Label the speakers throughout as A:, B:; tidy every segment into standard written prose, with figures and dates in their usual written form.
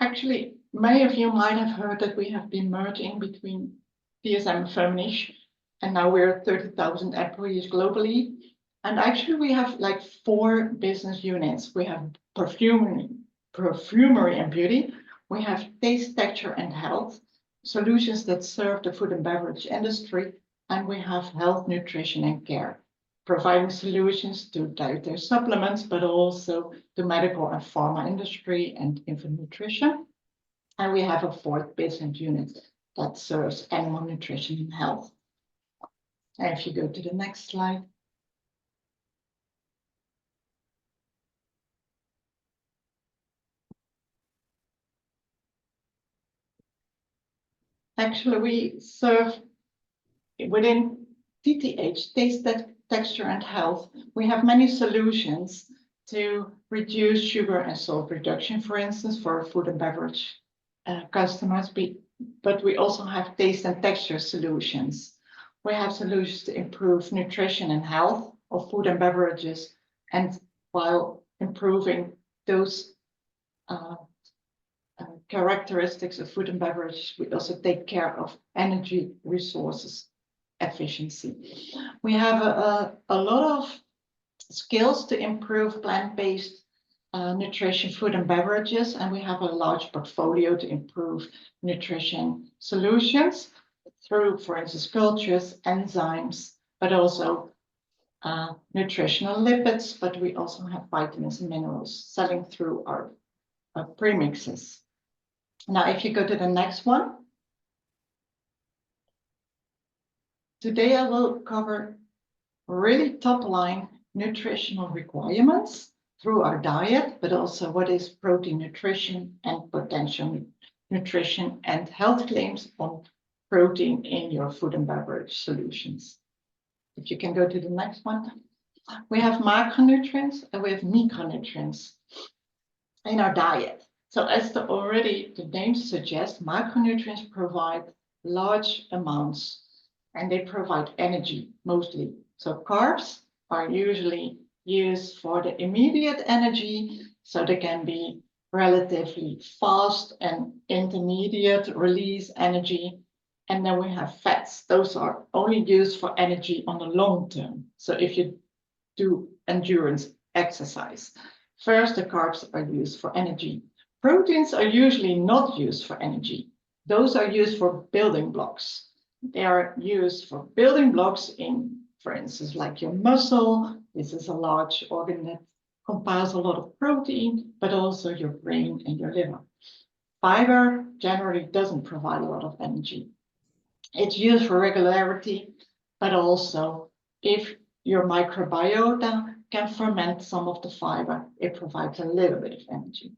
A: Actually, many of you might have heard that we have been merging between dsm-firmenich, and now we're 30,000 employees globally. And actually, we have like 4 business units. We have perfumery and beauty. We have taste, texture, and health, solutions that serve the food and beverage industry. And we have health, nutrition, and care, providing solutions to dietary supplements, but also the medical and pharma industry and infant nutrition. And we have a 4th business unit that serves animal nutrition and health. And if you go to the next slide. Actually, we serve within TTH, taste, texture, and health. We have many solutions to reduce sugar and salt reduction, for instance, for food and beverage customers. But we also have taste and texture solutions. We have solutions to improve nutrition and health of food and beverages, and while improving those characteristics of food and beverage, we also take care of energy resources efficiency. We have a lot of skills to improve plant-based nutrition, food and beverages, and we have a large portfolio to improve nutrition solutions through, for instance, cultures, enzymes, but also nutritional lipids, but we also have vitamins and minerals selling through our premixes. Now, if you go to the next one. Today I will cover really top line nutritional requirements through our diet, but also what is protein nutrition and potential nutrition and health claims on protein in your food and beverage solutions. If you can go to the next one. We have macronutrients and we have micronutrients in our diet. So as the name suggests, macronutrients provide large amounts and they provide energy mostly. So carbs are usually used for the immediate energy, so they can be relatively fast and intermediate release energy. And then we have fats. Those are only used for energy on the long term. So if you do endurance exercise, first the carbs are used for energy. Proteins are usually not used for energy. Those are used for building blocks. They are used for building blocks in, for instance, like your muscle. This is a large organ that compiles a lot of protein, but also your brain and your liver. Fiber generally doesn't provide a lot of energy. It's used for regularity, but also if your microbiota can ferment some of the fiber, it provides a little bit of energy.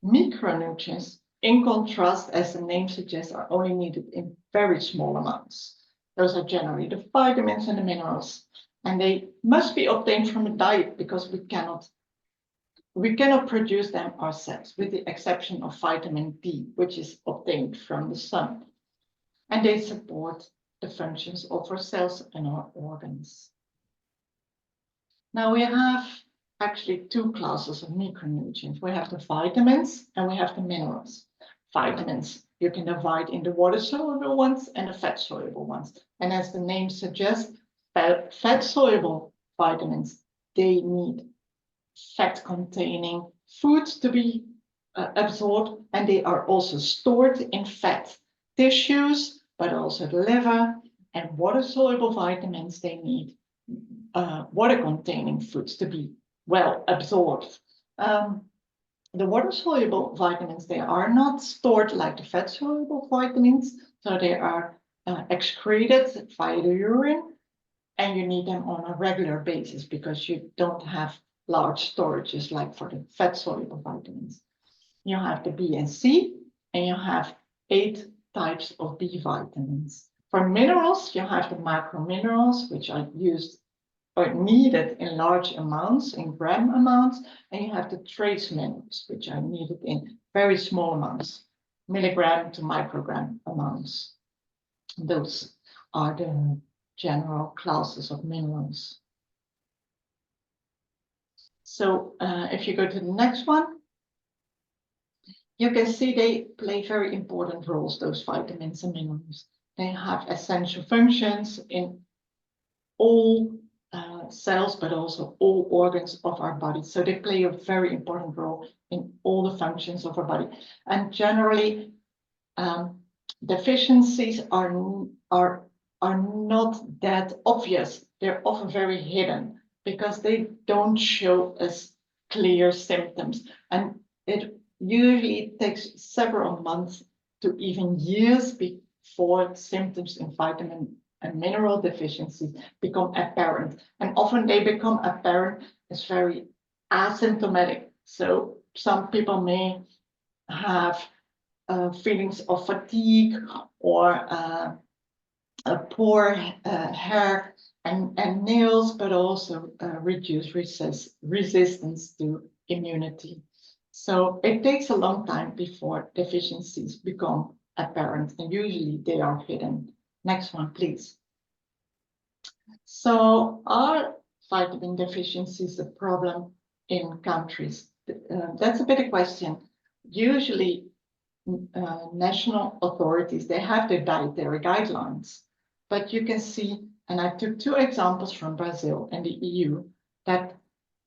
A: Micronutrients, in contrast, as the name suggests, are only needed in very small amounts. Those are generally the vitamins and the minerals, and they must be obtained from the diet because we cannot produce them ourselves, with the exception of vitamin D, which is obtained from the sun. And they support the functions of our cells and our organs. Now we have actually 2 classes of micronutrients. We have the vitamins and we have the minerals. Vitamins you can divide in the water-soluble ones and the fat-soluble ones. And as the name suggests, fat-soluble vitamins, they need fat-containing foods to be absorbed, and they are also stored in fat tissues, but also the liver. And water-soluble vitamins, they need water-containing foods to be well absorbed. The water-soluble vitamins, they are not stored like the fat-soluble vitamins, so they are excreted via the urine, and you need them on a regular basis because you don't have large storages like for the fat-soluble vitamins. You have the B and C, and you have 8 types of B vitamins. For minerals, you have the macrominerals, which are used or needed in large amounts, in gram amounts, and you have the trace minerals, which are needed in very small amounts, milligram to microgram amounts. Those are the general classes of minerals. So if you go to the next one, you can see they play very important roles, those vitamins and minerals. They have essential functions in all cells, but also all organs of our body. So they play a very important role in all the functions of our body. And generally, deficiencies are not that obvious. They're often very hidden because they don't show us clear symptoms. And it usually takes several months to even years before symptoms in vitamin and mineral deficiencies become apparent. And often they become apparent as very asymptomatic. So some people may have feelings of fatigue or a poor hair and nails, but also reduced resistance to immunity. So it takes a long time before deficiencies become apparent, and usually they are hidden. Next one, please. So are vitamin deficiencies a problem in countries? That's a better question. Usually national authorities, they have their dietary guidelines, but you can see, and I took two examples from Brazil and the EU, that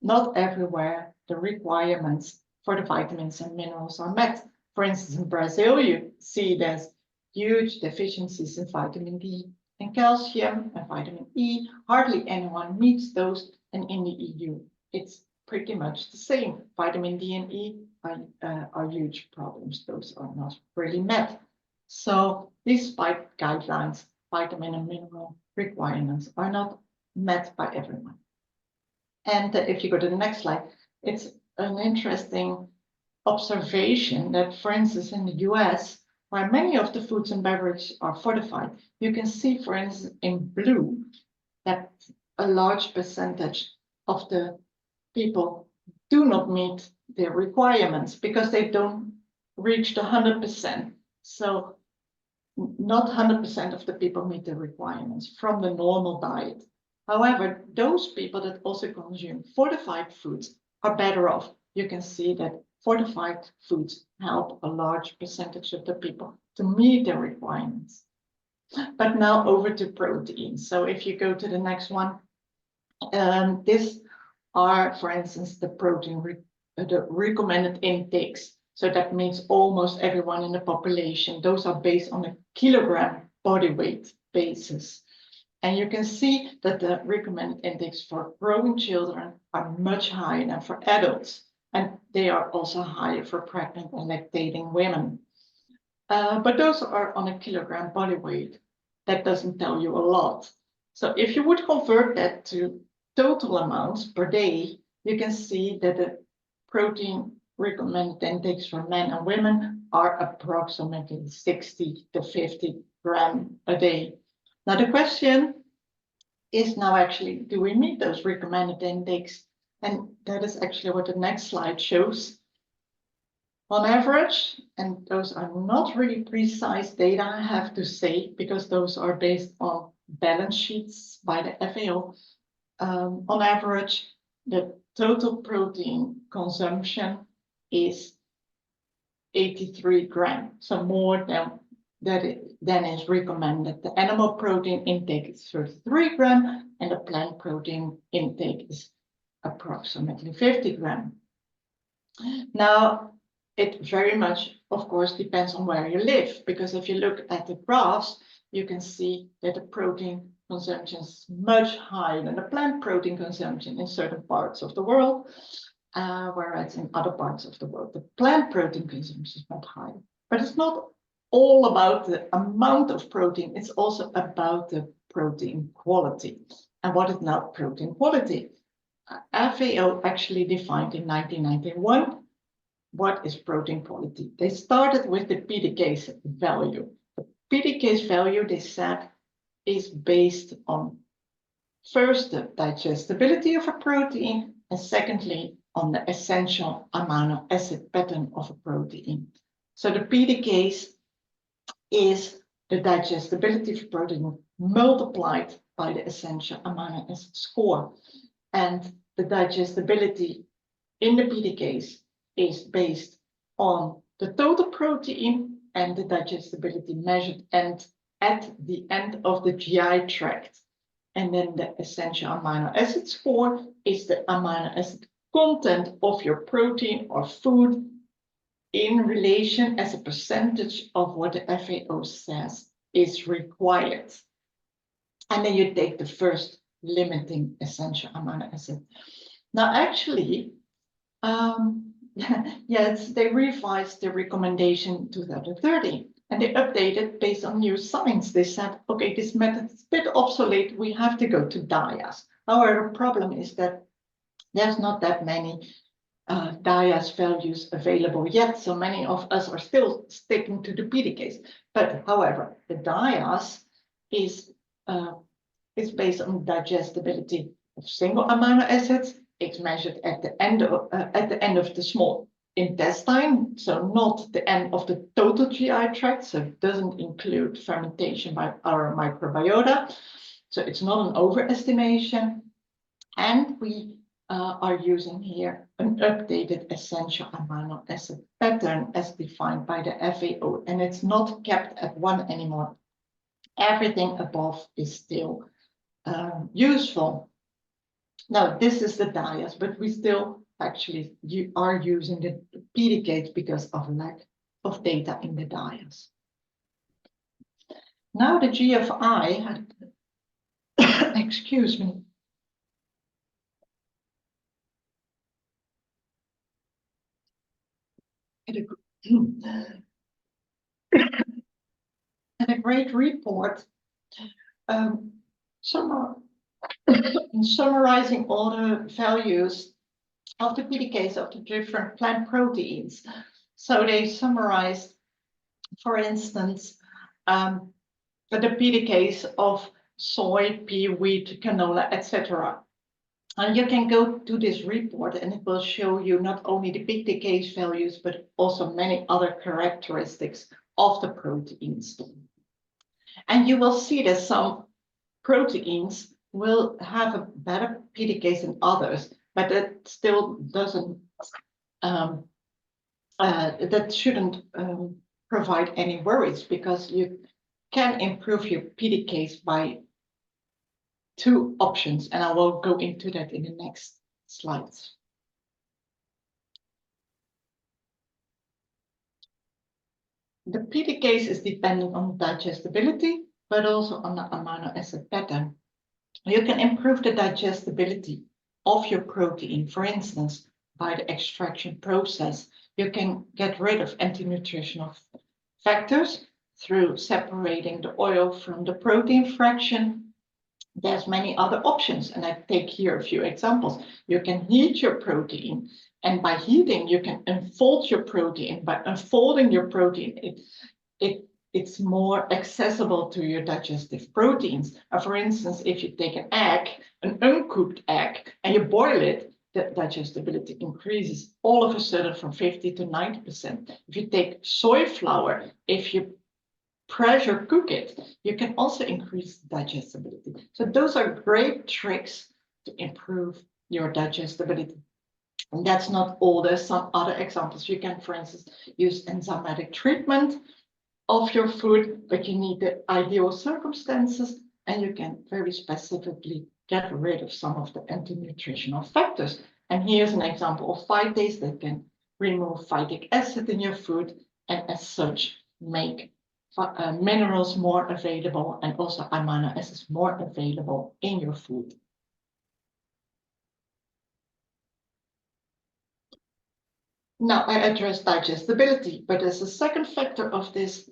A: not everywhere the requirements for the vitamins and minerals are met. For instance, in Brazil, you see there's huge deficiencies in vitamin D and calcium and vitamin E. Hardly anyone meets those, and in the EU, it's pretty much the same. Vitamin D and E are huge problems. Those are not really met. So despite guidelines, vitamin and mineral requirements are not met by everyone. And if you go to the next slide, it's an interesting observation that, for instance, in the US, where many of the foods and beverages are fortified, you can see, for instance, in blue, that a large percentage of the people do not meet their requirements because they don't reach the 100%. So not 100% of the people meet the requirements from the normal diet. However, those people that also consume fortified foods are better off. You can see that fortified foods help a large percentage of the people to meet their requirements. But now over to protein. So if you go to the next one, this are, for instance, the protein, the recommended intakes. So that means almost everyone in the population. Those are based on a kilogram body weight basis. And you can see that the recommended intakes for growing children are much higher than for adults. And they are also higher for pregnant and lactating women. But those are on a kilogram body weight. That doesn't tell you a lot. So if you would convert that to total amounts per day, you can see that the protein recommended intakes for men and women are approximately 60 to 50 grams a day. Now the question is now actually, do we meet those recommended intakes? And that is actually what the next slide shows. On average, and those are not really precise data, I have to say, because those are based on balance sheets by the FAO. On average, the total protein consumption is 83 grams, so more than is recommended. The animal protein intake is 33 grams, and the plant protein intake is approximately 50 grams. Now, it very much, of course, depends on where you live, because if you look at the graphs, you can see that the protein consumption is much higher than the plant protein consumption in certain parts of the world, whereas in other parts of the world, the plant protein consumption is not high. But it's not all about the amount of protein, it's also about the protein quality. And what is now protein quality? FAO actually defined in 1991 what is protein quality. They started with the PDCase value. The PDCase value, they said, is based on first the digestibility of a protein, and secondly on the essential amino acid pattern of a protein. So the PDCase is the digestibility of a protein multiplied by the essential amino acid score. And the digestibility in the PDCase is based on the total protein and the digestibility measured and at the end of the GI tract. And then the essential amino acid score is the amino acid content of your protein or food in relation as a percentage of what the FAO says is required. And then you take the first limiting essential amino acid. Now, actually, yes, they revised the recommendation 2030 and they updated based on new science. They said, okay, this method is a bit obsolete. We have to go to DIAS. However, the problem is that there's not that many DIAS values available yet. So many of us are still sticking to the PDKs. But however, the DIAS is based on digestibility of single amino acids. It's measured at the end of the small intestine, so not the end of the total GI tract. So it doesn't include fermentation by our microbiota. So it's not an overestimation. And we are using here an updated essential amino acid pattern as defined by the FAO, and it's not kept at 1 anymore. Everything above is still useful. Now, this is the DIAS, but we still actually are using the PDKs because of lack of data in the DIAS. Now the GFI, excuse me, had a great report summarizing all the values of the PDKs of the different plant proteins. So they summarized, for instance, the PDKs of soy, pea, wheat, canola, etc. And you can go to this report and it will show you not only the PDKs values, but also many other characteristics of the proteins. And you will see that some proteins will have a better PDKs than others, but that still doesn't, that shouldn't provide any worries, because you can improve your PDKs by 2 options, and I will go into that in the next slides. The PDKs is dependent on digestibility, but also on the amino acid pattern. You can improve the digestibility of your protein, for instance, by the extraction process. You can get rid of anti-nutritional factors through separating the oil from the protein fraction. There's many other options, and I take here a few examples. You can heat your protein, and by heating, you can unfold your protein. By unfolding your protein, it's more accessible to your digestive proteins. For instance, if you take an egg, an uncooked egg, and you boil it, the digestibility increases all of a sudden from 50 to 90%. If you take soy flour, if you pressure cook it, you can also increase digestibility. So those are great tricks to improve your digestibility. And that's not all. There's some other examples. You can, for instance, use enzymatic treatment of your food, but you need the ideal circumstances, and you can very specifically get rid of some of the anti-nutritional factors. And here's an example of phytase that can remove phytic acid in your food, and as such make minerals more available and also amino acids more available in your food. Now I address digestibility, but there's a second factor of this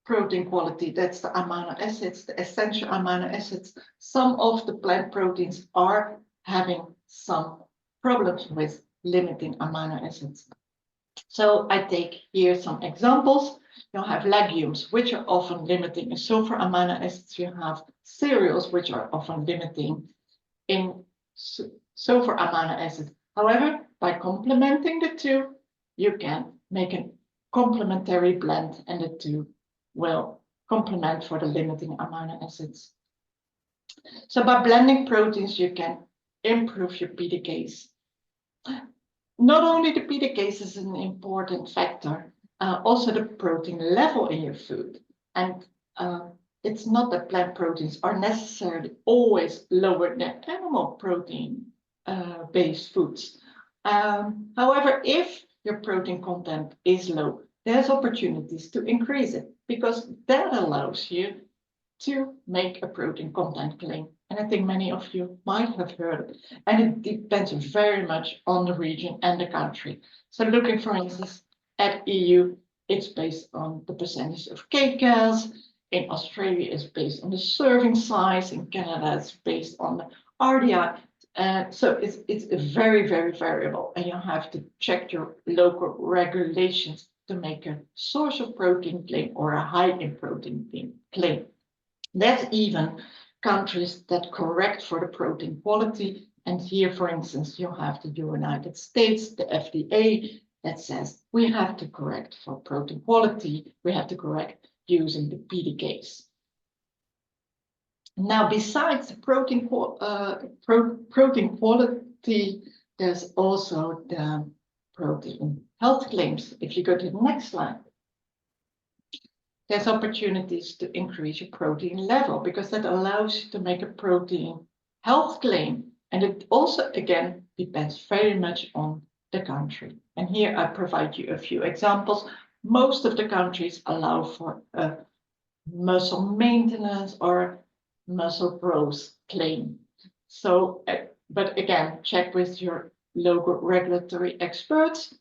A: protein quality. That's the amino acids, the essential amino acids. Some of the plant proteins are having some problems with limiting amino acids. So I take here some examples. You have legumes, which are often limiting in sulfur amino acids. You have cereals, which are often limiting in sulfur amino acids. However, by complementing the two, you can make a complementary blend, and the two will complement for the limiting amino acids. So by blending proteins, you can improve your PDKs. Not only the PDKs is an important factor, Also the protein level in your food. And it's not that plant proteins are necessarily always lower than animal protein based foods. However, if your protein content is low, there's opportunities to increase it, because that allows you to make a protein content claim. And I think many of you might have heard it. And it depends very much on the region and the country. So looking, for instance, at EU, it's based on the percentage of kcal. In Australia, it's based on the serving size. In Canada, it's based on the RDI. So it's very, very variable, and you have to check your local regulations to make a source of protein claim or a high in protein claim. There's even countries that correct for the protein quality. And here, for instance, you have the United States, the FDA, that says we have to correct for protein quality. We have to correct using the PDKs. Now, besides the protein quality, there's also the protein health claims. If you go to the next slide, there's opportunities to increase your protein level, because that allows you to make a protein health claim. And it also, again, depends very much on the country. And here I provide you a few examples. Most of the countries allow for a muscle maintenance or muscle growth claim. So, but again, check with your local regulatory experts.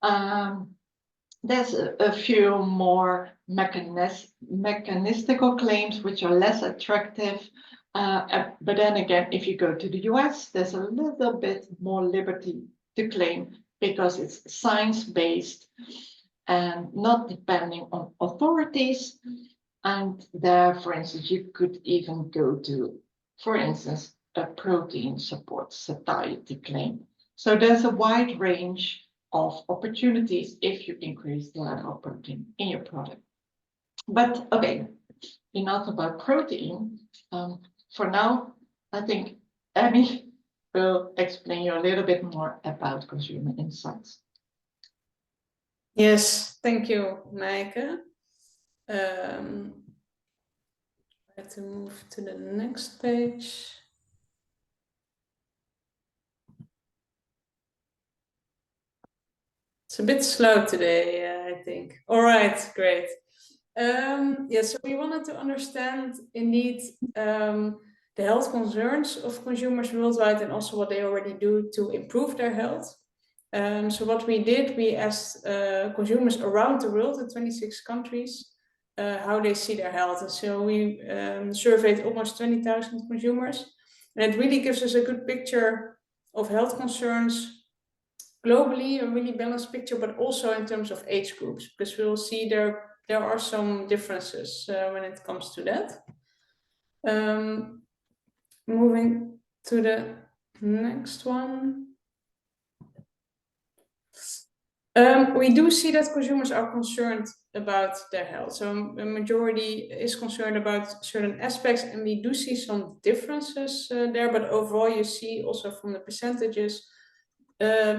A: There's a few more mechanistical claims which are less attractive. But then again, if you go to the US, there's a little bit more liberty to claim, because it's science-based and not depending on authorities. And there, for instance, you could even go to, for instance, a protein support satiety claim. So there's a wide range of opportunities if you increase the level of protein in your product. But okay, enough about protein. For now, I think Abby will explain you a little bit more about consumer insights.
B: Yes, thank you, Maaike. Try to move to the next page. It's a bit slow today, I think. All right, great. So we wanted to understand indeed the health concerns of consumers worldwide, and also what they already do to improve their health. So what we did, we asked consumers around the world in 26 countries how they see their health. And so we surveyed almost 20,000 consumers, and it really gives us a good picture of health concerns globally, a really balanced picture, but also in terms of age groups, because we'll see there are some differences when it comes to that. Moving to the next one. We do see that consumers are concerned about their health. So a majority is concerned about certain aspects, and we do see some differences there, but overall you see also from the percentages,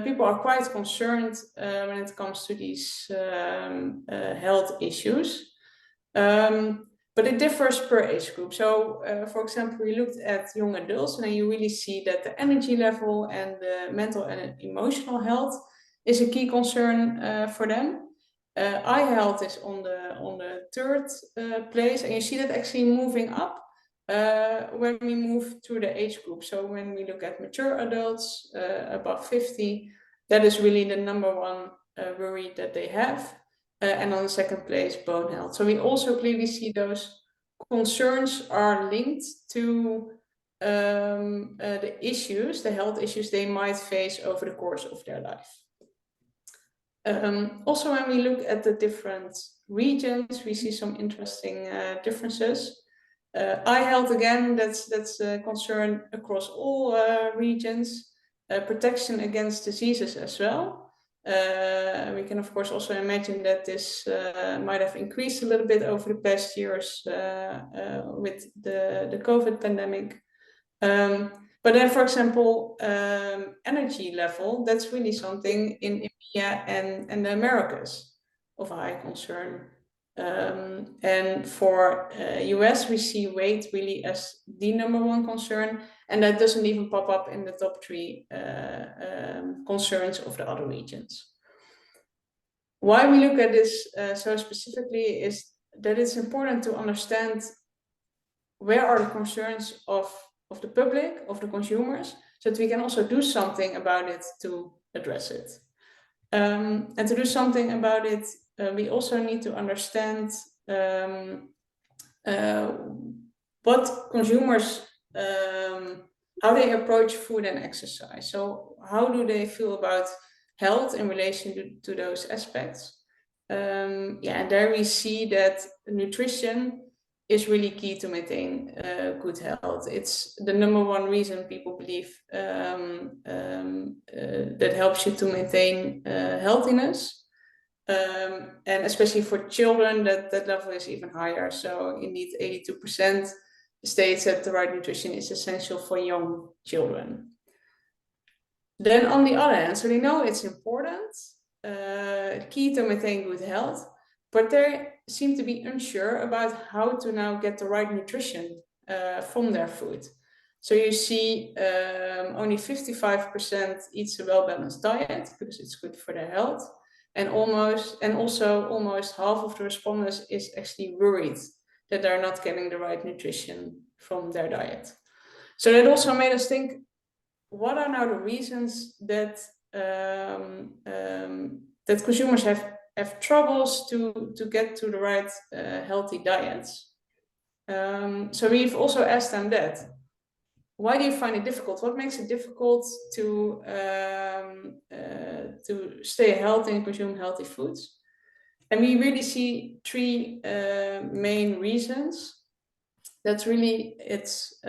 B: people are quite concerned when it comes to these health issues. But it differs per age group. So, for example, we looked at young adults, and then you really see that the energy level and the mental and emotional health is a key concern for them. Eye health is on the third place, and you see that actually moving up when we move through the age group. So when we look at mature adults above 50, that is really the number one worry that they have. And on the second place, bone health. So we also clearly see those concerns are linked to the issues, the health issues they might face over the course of their life. Also, when we look at the different regions, we see some interesting differences. Eye health, again, that's a concern across all regions. Protection against diseases as well. We can, of course, also imagine that this might have increased a little bit over the past years with the COVID pandemic. But then, for example, energy level, that's really something in India and the Americas. of a high concern. And for US, we see weight really as the #1 concern, and that doesn't even pop up in the top 3 concerns of the other regions. Why we look at this so specifically is that it's important to understand where are the concerns of the public, of the consumers, so that we can also do something about it to address it. And to do something about it, we also need to understand what consumers, how they approach food and exercise. So how do they feel about health in relation to those aspects? Yeah, and there we see that nutrition is really key to maintain good health. It's the #1 reason people believe that helps you to maintain healthiness. And especially for children, that level is even higher. So indeed, 82% states that the right nutrition is essential for young children. Then on the other hand, so they know it's important, key to maintain good health, but they seem to be unsure about how to now get the right nutrition from their food. So you see only 55% eats a well-balanced diet because it's good for their health. And also almost half of the respondents is actually worried that they're not getting the right nutrition from their diet. So that also made us think, what are now the reasons that that consumers have troubles to get to the right healthy diets? So we've also asked them that. Why do you find it difficult? What makes it difficult to stay healthy and consume healthy foods? And we really see 3 main reasons. That's really, it's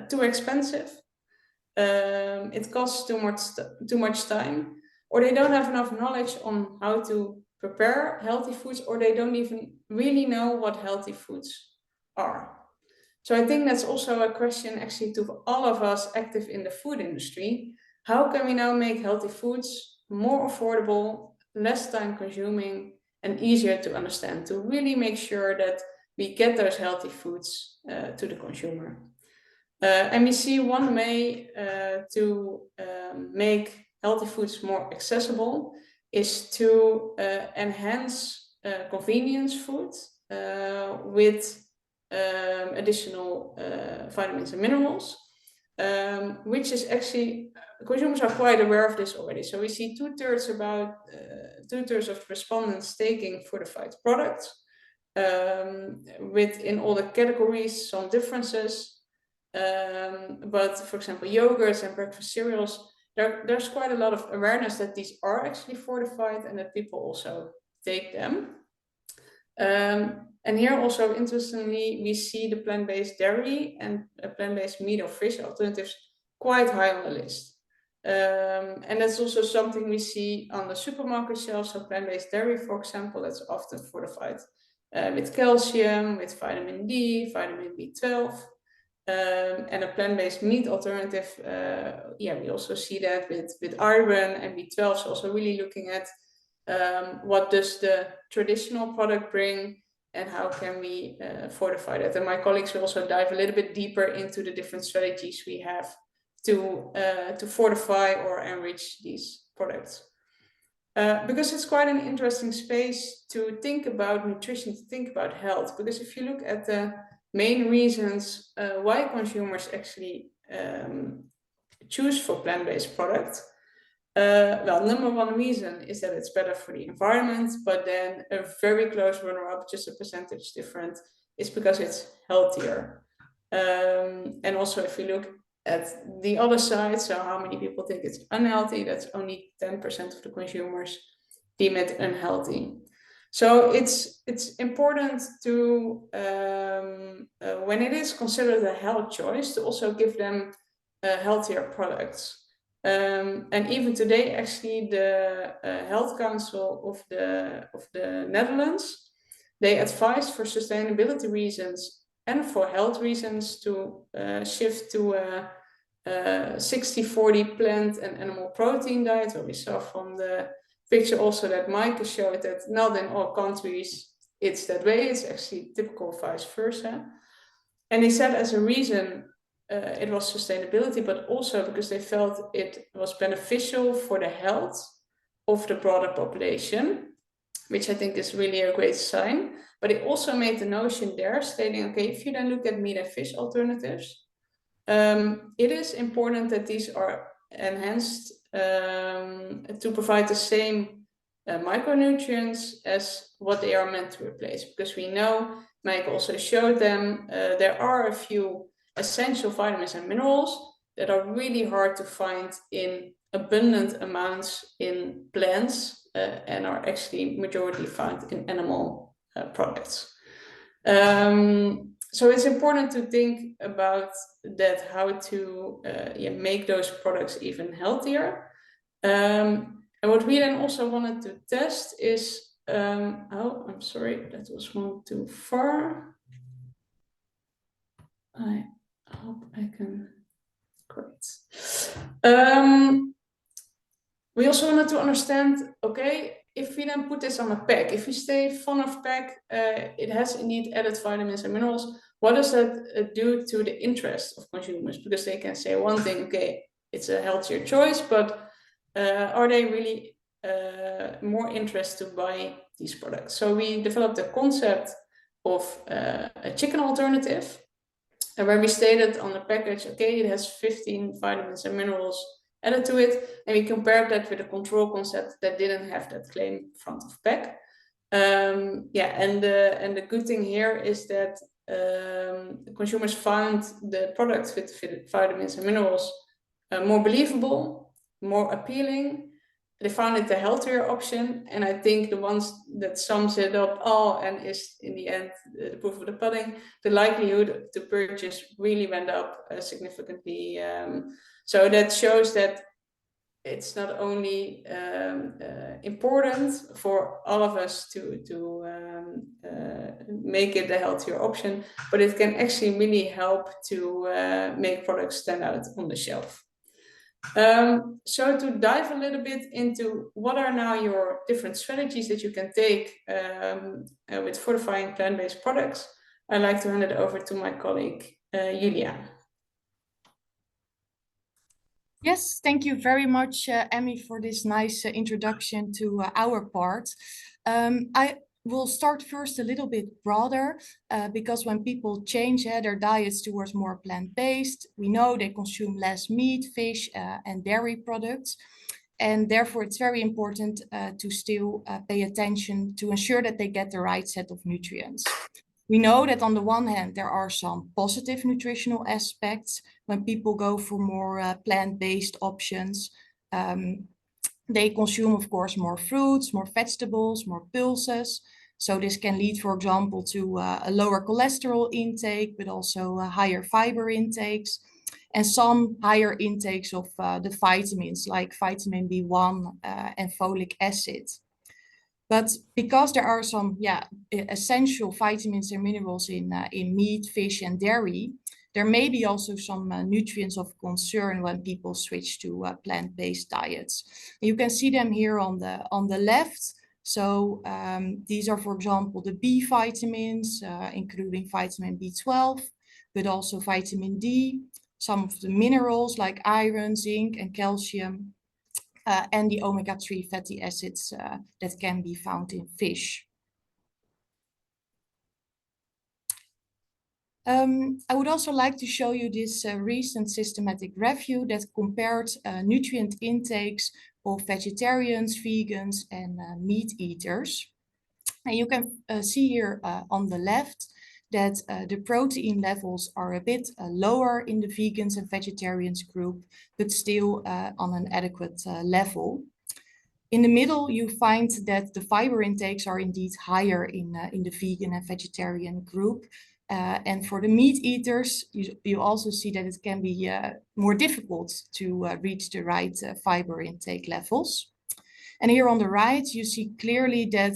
B: too expensive, it costs too much time, or they don't have enough knowledge on how to prepare healthy foods, or they don't even really know what healthy foods are. So I think that's also a question actually to all of us active in the food industry. How can we now make healthy foods more affordable, less time consuming, and easier to understand, to really make sure that we get those healthy foods to the consumer? And we see one way to make healthy foods more accessible is to enhance convenience food with additional vitamins and minerals, which is actually, consumers are quite aware of this already. So we see 2/3 of respondents taking fortified products, with in all the categories some differences. But for example, yogurts and breakfast cereals, there's quite a lot of awareness that these are actually fortified and that people also take them. And here also, interestingly, we see the plant-based dairy and plant-based meat or fish alternatives quite high on the list. And that's also something we see on the supermarket shelves. So plant-based dairy, for example, that's often fortified with calcium, with vitamin D, vitamin B12. And a plant-based meat alternative, yeah, we also see that with iron and B12. So also really looking at what does the traditional product bring and how can we fortify that. And my colleagues will also dive a little bit deeper into the different strategies we have to fortify or enrich these products. Because it's quite an interesting space to think about nutrition, to think about health. Because if you look at the main reasons why consumers actually choose for plant-based products, well, #1 reason is that it's better for the environment, but then a very close runner-up, just a percentage different, is because it's healthier. And also if you look at the other side, so how many people think it's unhealthy, that's only 10% of the consumers deem it unhealthy. So it's important to, when it is considered a health choice, to also give them healthier products. And even today, actually, the Health Council of the Netherlands, they advise for sustainability reasons and for health reasons to shift to a 60-40 plant and animal protein diet, what we saw from the picture also that Mike showed, that not in all countries it's that way. It's actually typical vice versa. And he said as a reason it was sustainability, but also because they felt it was beneficial for the health of the broader population, which I think is really a great sign. But he also made the notion there, stating, okay, if you then look at meat and fish alternatives, it is important that these are enhanced to provide the same micronutrients as what they are meant to replace, because we know, Mike also showed them, there are a few essential vitamins and minerals that are really hard to find in abundant amounts in plants and are actually majority found in animal products. So it's important to think about that, how to make those products even healthier. And what we then also wanted to test is, oh, I'm sorry, that was one too far. I hope I can, great. We also wanted to understand, okay, if we then put this on a pack, if we say fun of pack, it has indeed added vitamins and minerals, what does that do to the interest of consumers? Because they can say one thing, okay, it's a healthier choice, but are they really more interested to buy these products? So we developed a concept of a chicken alternative, where we stated on the package, okay, it has 15 vitamins and minerals added to it, and we compared that with a control concept that didn't have that claim front of pack. And the good thing here is that consumers found the products with vitamins and minerals more believable, more appealing. They found it a healthier option, and I think the ones that sums it up all and is in the end the proof of the pudding, the likelihood to purchase really went up significantly. So that shows that it's not only important for all of us to make it a healthier option, but it can actually really help to make products stand out on the shelf. So to dive a little bit into what are now your different strategies that you can take with fortifying plant-based products, I'd like to hand it over to my colleague, Julia.
C: Yes, thank you very much, Emmy, for this nice introduction to our part. I will start first a little bit broader, because when people change their diets towards more plant-based, we know they consume less meat, fish, and dairy products. And therefore, it's very important to still pay attention to ensure that they get the right set of nutrients. We know that on the one hand, there are some positive nutritional aspects when people go for more plant-based options. They consume, of course, more fruits, more vegetables, more pulses. So this can lead, for example, to a lower cholesterol intake, but also higher fiber intakes, and some higher intakes of the vitamins like vitamin B1 and folic acid. But because there are some essential vitamins and minerals in meat, fish, and dairy, there may be also some nutrients of concern when people switch to plant-based diets. You can see them here on the left. So these are, for example, the B vitamins, including vitamin B12, but also vitamin D, some of the minerals like iron, zinc, and calcium, and the omega-3 fatty acids that can be found in fish. I would also like to show you this recent systematic review that compared nutrient intakes of vegetarians, vegans, and meat eaters. And you can see here on the left that the protein levels are a bit lower in the vegans and vegetarians group, but still on an adequate level. In the middle, you find that the fiber intakes are indeed higher in the vegan and vegetarian group. And for the meat eaters, you also see that it can be more difficult to reach the right fiber intake levels. And here on the right, you see clearly that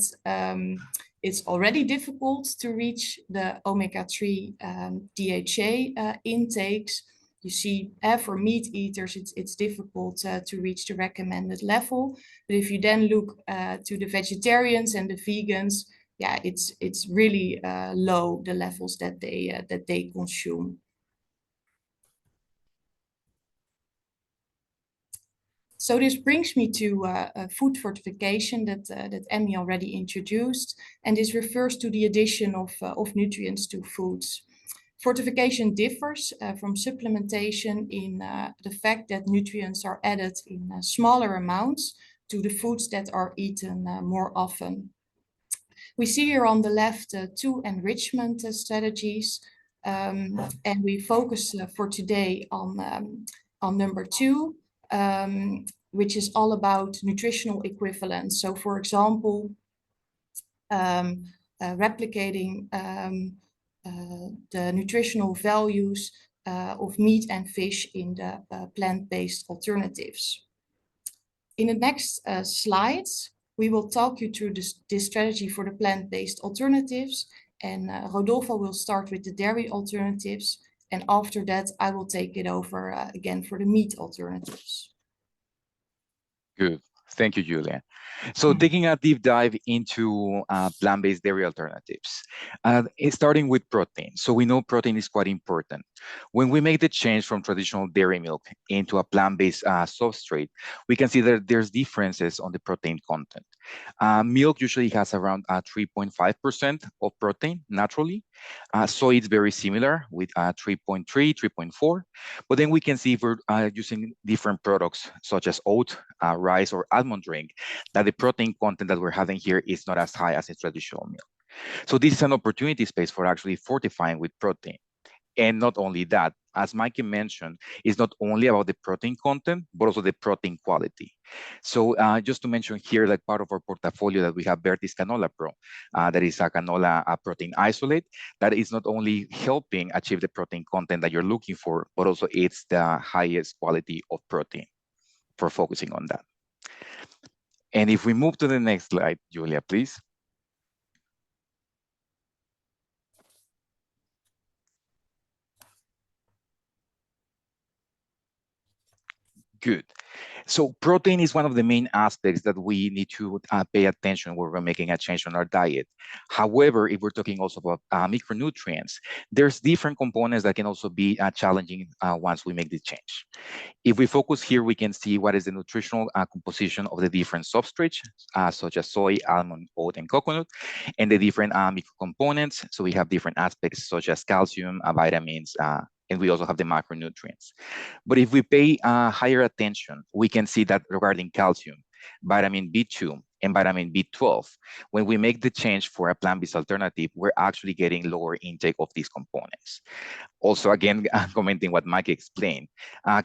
C: it's already difficult to reach the omega-3 DHA intakes. You see, for meat eaters, it's difficult to reach the recommended level. But if you then look to the vegetarians and the vegans, yeah, it's really low, the levels that they consume. So this brings me to food fortification that Emmy already introduced, and this refers to the addition of nutrients to foods. Fortification differs from supplementation in the fact that nutrients are added in smaller amounts to the foods that are eaten more often. We see here on the left two enrichment strategies, and we focus for today on number 2, which is all about nutritional equivalence. So, for example, replicating the nutritional values of meat and fish in the plant-based alternatives. In the next slides, we will talk you through this strategy for the plant-based alternatives, and Rodolfo will start with the dairy alternatives, and after that I will take it over again for the meat alternatives.
D: Good. Thank you, Julia. So taking a deep dive into plant-based dairy alternatives, starting with protein. So we know protein is quite important. When we make the change from traditional dairy milk into a plant-based substrate, we can see that there's differences on the protein content. Milk usually has around 3.5% of protein naturally. Soy is very similar with 3.3, 3.4. But then we can see if we're using different products such as oat, rice, or almond drink, that the protein content that we're having here is not as high as in traditional milk. So this is an opportunity space for actually fortifying with protein. And not only that, as Mikey mentioned, it's not only about the protein content, but also the protein quality. So just to mention here, like part of our portfolio that we have Vertis Canola Pro, that is a canola protein isolate, that is not only helping achieve the protein content that you're looking for, but also it's the highest quality of protein for focusing on that. And if we move to the next slide, Julia, please. Good. So protein is one of the main aspects that we need to pay attention when we're making a change on our diet. However, if we're talking also about micronutrients, there's different components that can also be challenging once we make the change. If we focus here, we can see what is the nutritional composition of the different substrates, such as soy, almond, oat, and coconut, and the different microcomponents. So we have different aspects such as calcium, vitamins, and we also have the macronutrients. But if we pay higher attention, we can see that regarding calcium, vitamin B2, and vitamin B12, when we make the change for a plant-based alternative, we're actually getting lower intake of these components. Also, again, commenting what Mike explained,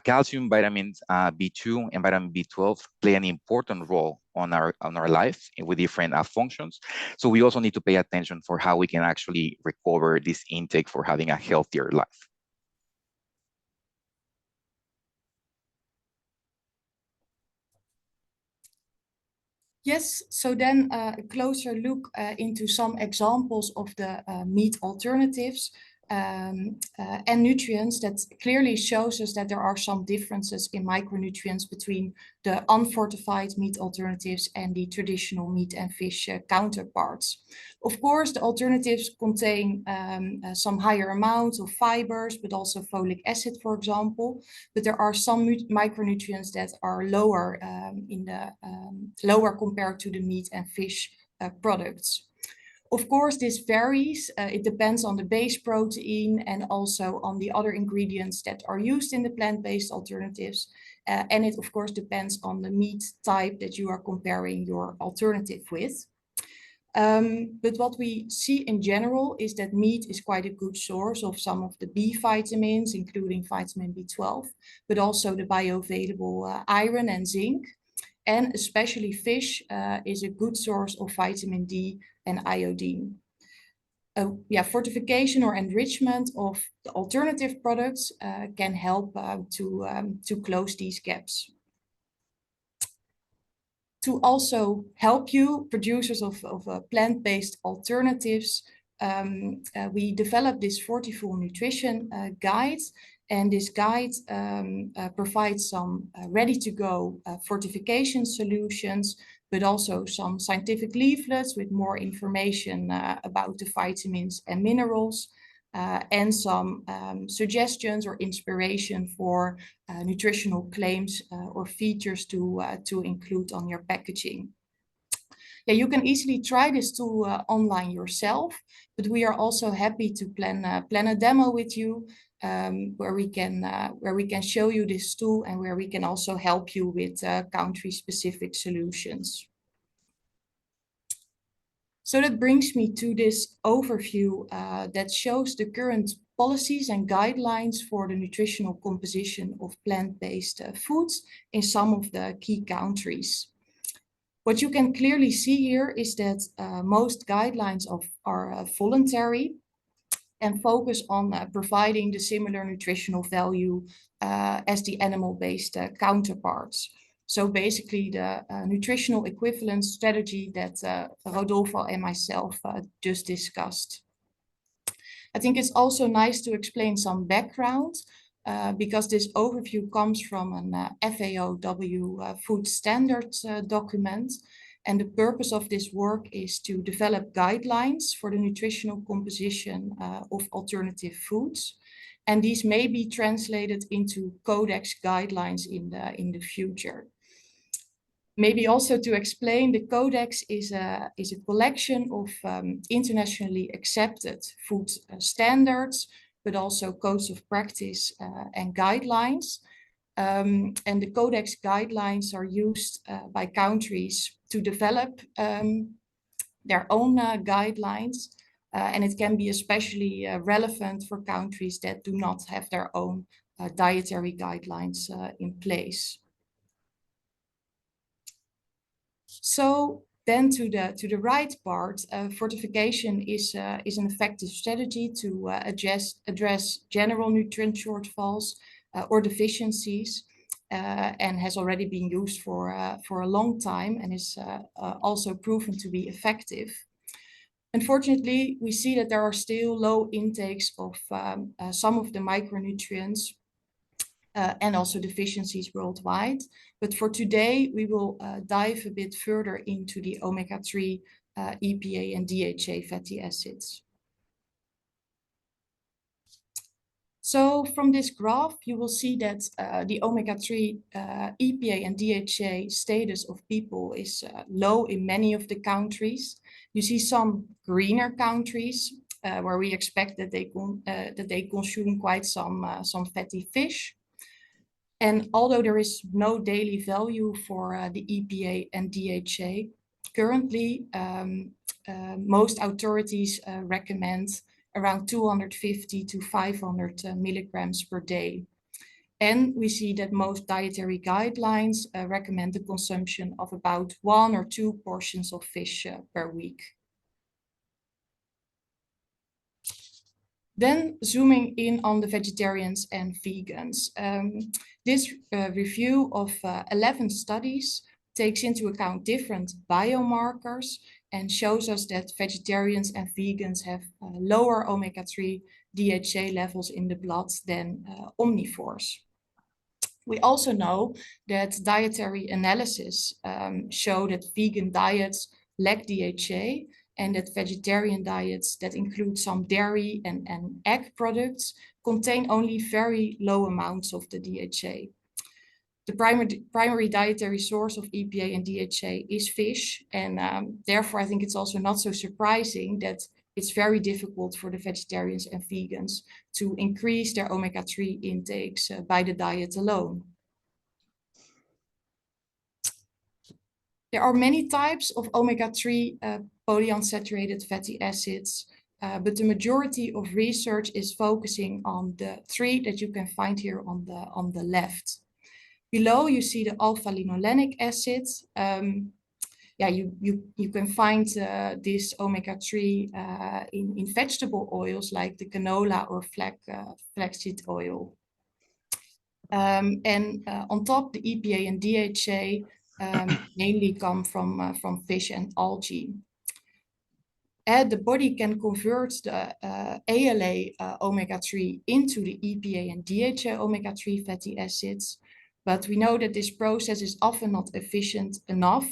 D: calcium, vitamins B2, and vitamin B12 play an important role on our life with different functions. So we also need to pay attention for how we can actually recover this intake for having a healthier life.
C: Yes, so then a closer look into some examples of the meat alternatives and nutrients that clearly shows us that there are some differences in micronutrients between the unfortified meat alternatives and the traditional meat and fish counterparts. Of course, the alternatives contain some higher amounts of fibers, but also folic acid, for example. But there are some micronutrients that are lower lower compared to the meat and fish products. Of course, this varies. It depends on the base protein and also on the other ingredients that are used in the plant-based alternatives. And it, of course, depends on the meat type that you are comparing your alternative with. But what we see in general is that meat is quite a good source of some of the B vitamins, including vitamin B12, but also the bioavailable iron and zinc. And especially fish is a good source of vitamin D and iodine. Fortification or enrichment of the alternative products can help to close these gaps. To also help you, producers of plant-based alternatives, we developed this Fortiful Nutrition guide. And this guide provides some ready-to-go fortification solutions, but also some scientific leaflets with more information about the vitamins and minerals, and some suggestions or inspiration for nutritional claims or features to include on your packaging. Yeah, you can easily try this tool online yourself, but we are also happy to plan a demo with you where we can show you this tool and where we can also help you with country-specific solutions. So that brings me to this overview that shows the current policies and guidelines for the nutritional composition of plant-based foods in some of the key countries. What you can clearly see here is that most guidelines are voluntary and focus on providing the similar nutritional value as the animal-based counterparts. So basically the nutritional equivalence strategy that Rodolfo and myself just discussed. I think it's also nice to explain some background because this overview comes from an FAOW food standards document. And the purpose of this work is to develop guidelines for the nutritional composition of alternative foods. And these may be translated into codex guidelines in the future. Maybe also to explain, the codex is a collection of internationally accepted food standards, but also codes of practice and guidelines. And the codex guidelines are used by countries to develop their own guidelines. And it can be especially relevant for countries that do not have their own dietary guidelines in place. So then to the right part, fortification is an effective strategy to address general nutrient shortfalls or deficiencies, and has already been used for a long time and is also proven to be effective. Unfortunately, we see that there are still low intakes of some of the micronutrients and also deficiencies worldwide. But for today, we will dive a bit further into the omega-3, EPA and DHA fatty acids. So from this graph, you will see that the omega-3, EPA and DHA status of people is low in many of the countries. You see some greener countries where we expect that they consume quite some fatty fish. And although there is no daily value for the EPA and DHA, currently most authorities recommend around 250 to 500 milligrams per day. And we see that most dietary guidelines recommend the consumption of about 1 or 2 portions of fish per week. Then zooming in on the vegetarians and vegans. This review of 11 studies takes into account different biomarkers and shows us that vegetarians and vegans have lower omega-3 DHA levels in the blood than omnivores. We also know that dietary analysis show that vegan diets lack DHA, and that vegetarian diets that include some dairy and egg products contain only very low amounts of the DHA. The primary dietary source of EPA and DHA is fish, and therefore I think it's also not so surprising that it's very difficult for the vegetarians and vegans to increase their omega-3 intakes by the diet alone. There are many types of omega-3 polyunsaturated fatty acids, but the majority of research is focusing on the 3 that you can find here on the left. Below you see the alpha-linolenic acid. You can find this omega-3 in vegetable oils like the canola or flaxseed oil. On top, the EPA and DHA mainly come from fish and algae. the body can convert the ALA omega-3 into the EPA and DHA omega-3 fatty acids, but we know that this process is often not efficient enough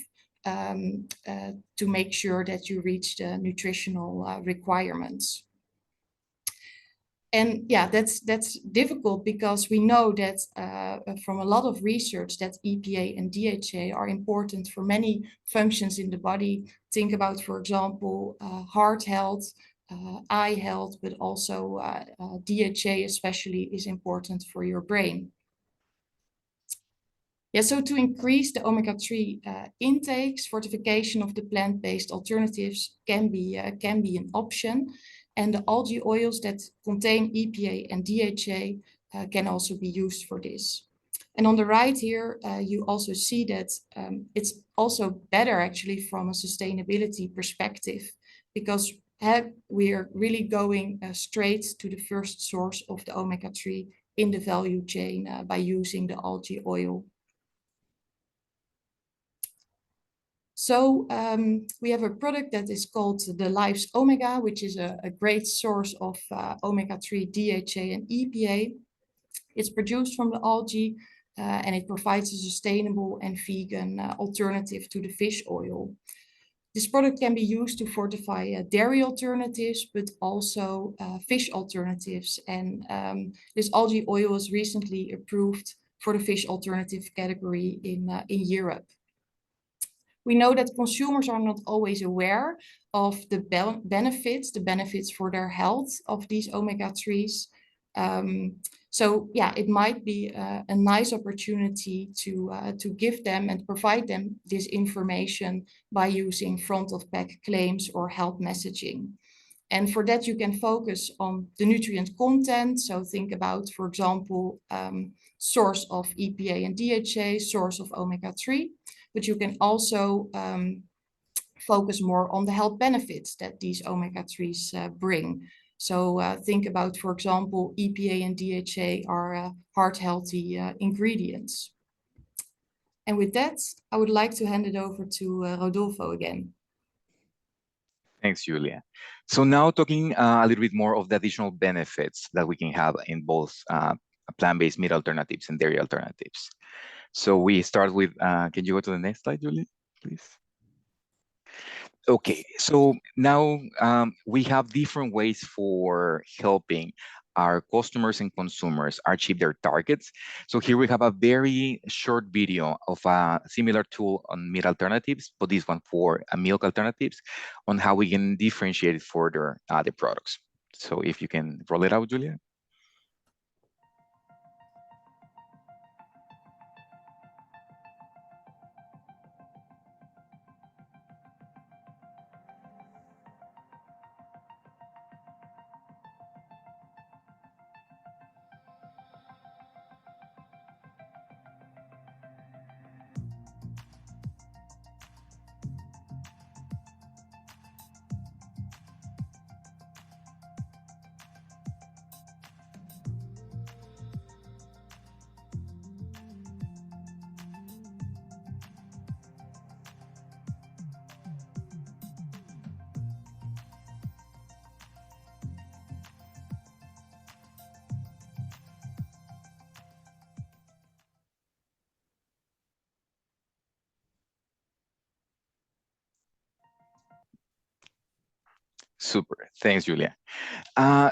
C: to make sure that you reach the nutritional requirements. And yeah, that's difficult because we know that from a lot of research that EPA and DHA are important for many functions in the body. Think about, for example, heart health, eye health, but also DHA especially is important for your brain. Yeah, so to increase the omega-3 intakes, fortification of the plant-based alternatives can be an option. And the algae oils that contain EPA and DHA can also be used for this. And on the right here, you also see that it's also better actually from a sustainability perspective, because we are really going straight to the first source of the omega-3 in the value chain by using the algae oil. So we have a product that is called the Life's Omega, which is a great source of omega-3, DHA and EPA. It's produced from the algae and it provides a sustainable and vegan alternative to the fish oil. This product can be used to fortify dairy alternatives, but also fish alternatives. And this algae oil was recently approved for the fish alternative category in Europe. We know that consumers are not always aware of the benefits for their health of these omega-3s. So yeah, it might be a nice opportunity to give them and provide them this information by using front of pack claims or health messaging. And for that, you can focus on the nutrient content. So think about, for example, source of EPA and DHA, source of omega-3. But you can also focus more on the health benefits that these omega-3s bring. So think about, for example, EPA and DHA are heart healthy ingredients. And with that, I would like to hand it over to Rodolfo again.
D: Thanks, Julia. So now talking a little bit more of the additional benefits that we can have in both plant-based meat alternatives and dairy alternatives. So we start with, can you go to the next slide, Julie, please? Okay, so now we have different ways for helping our customers and consumers achieve their targets. So here we have a very short video of a similar tool on meat alternatives, but this one for milk alternatives, on how we can differentiate further the products. So if you can roll it out, Julia. Super, thanks, Julia.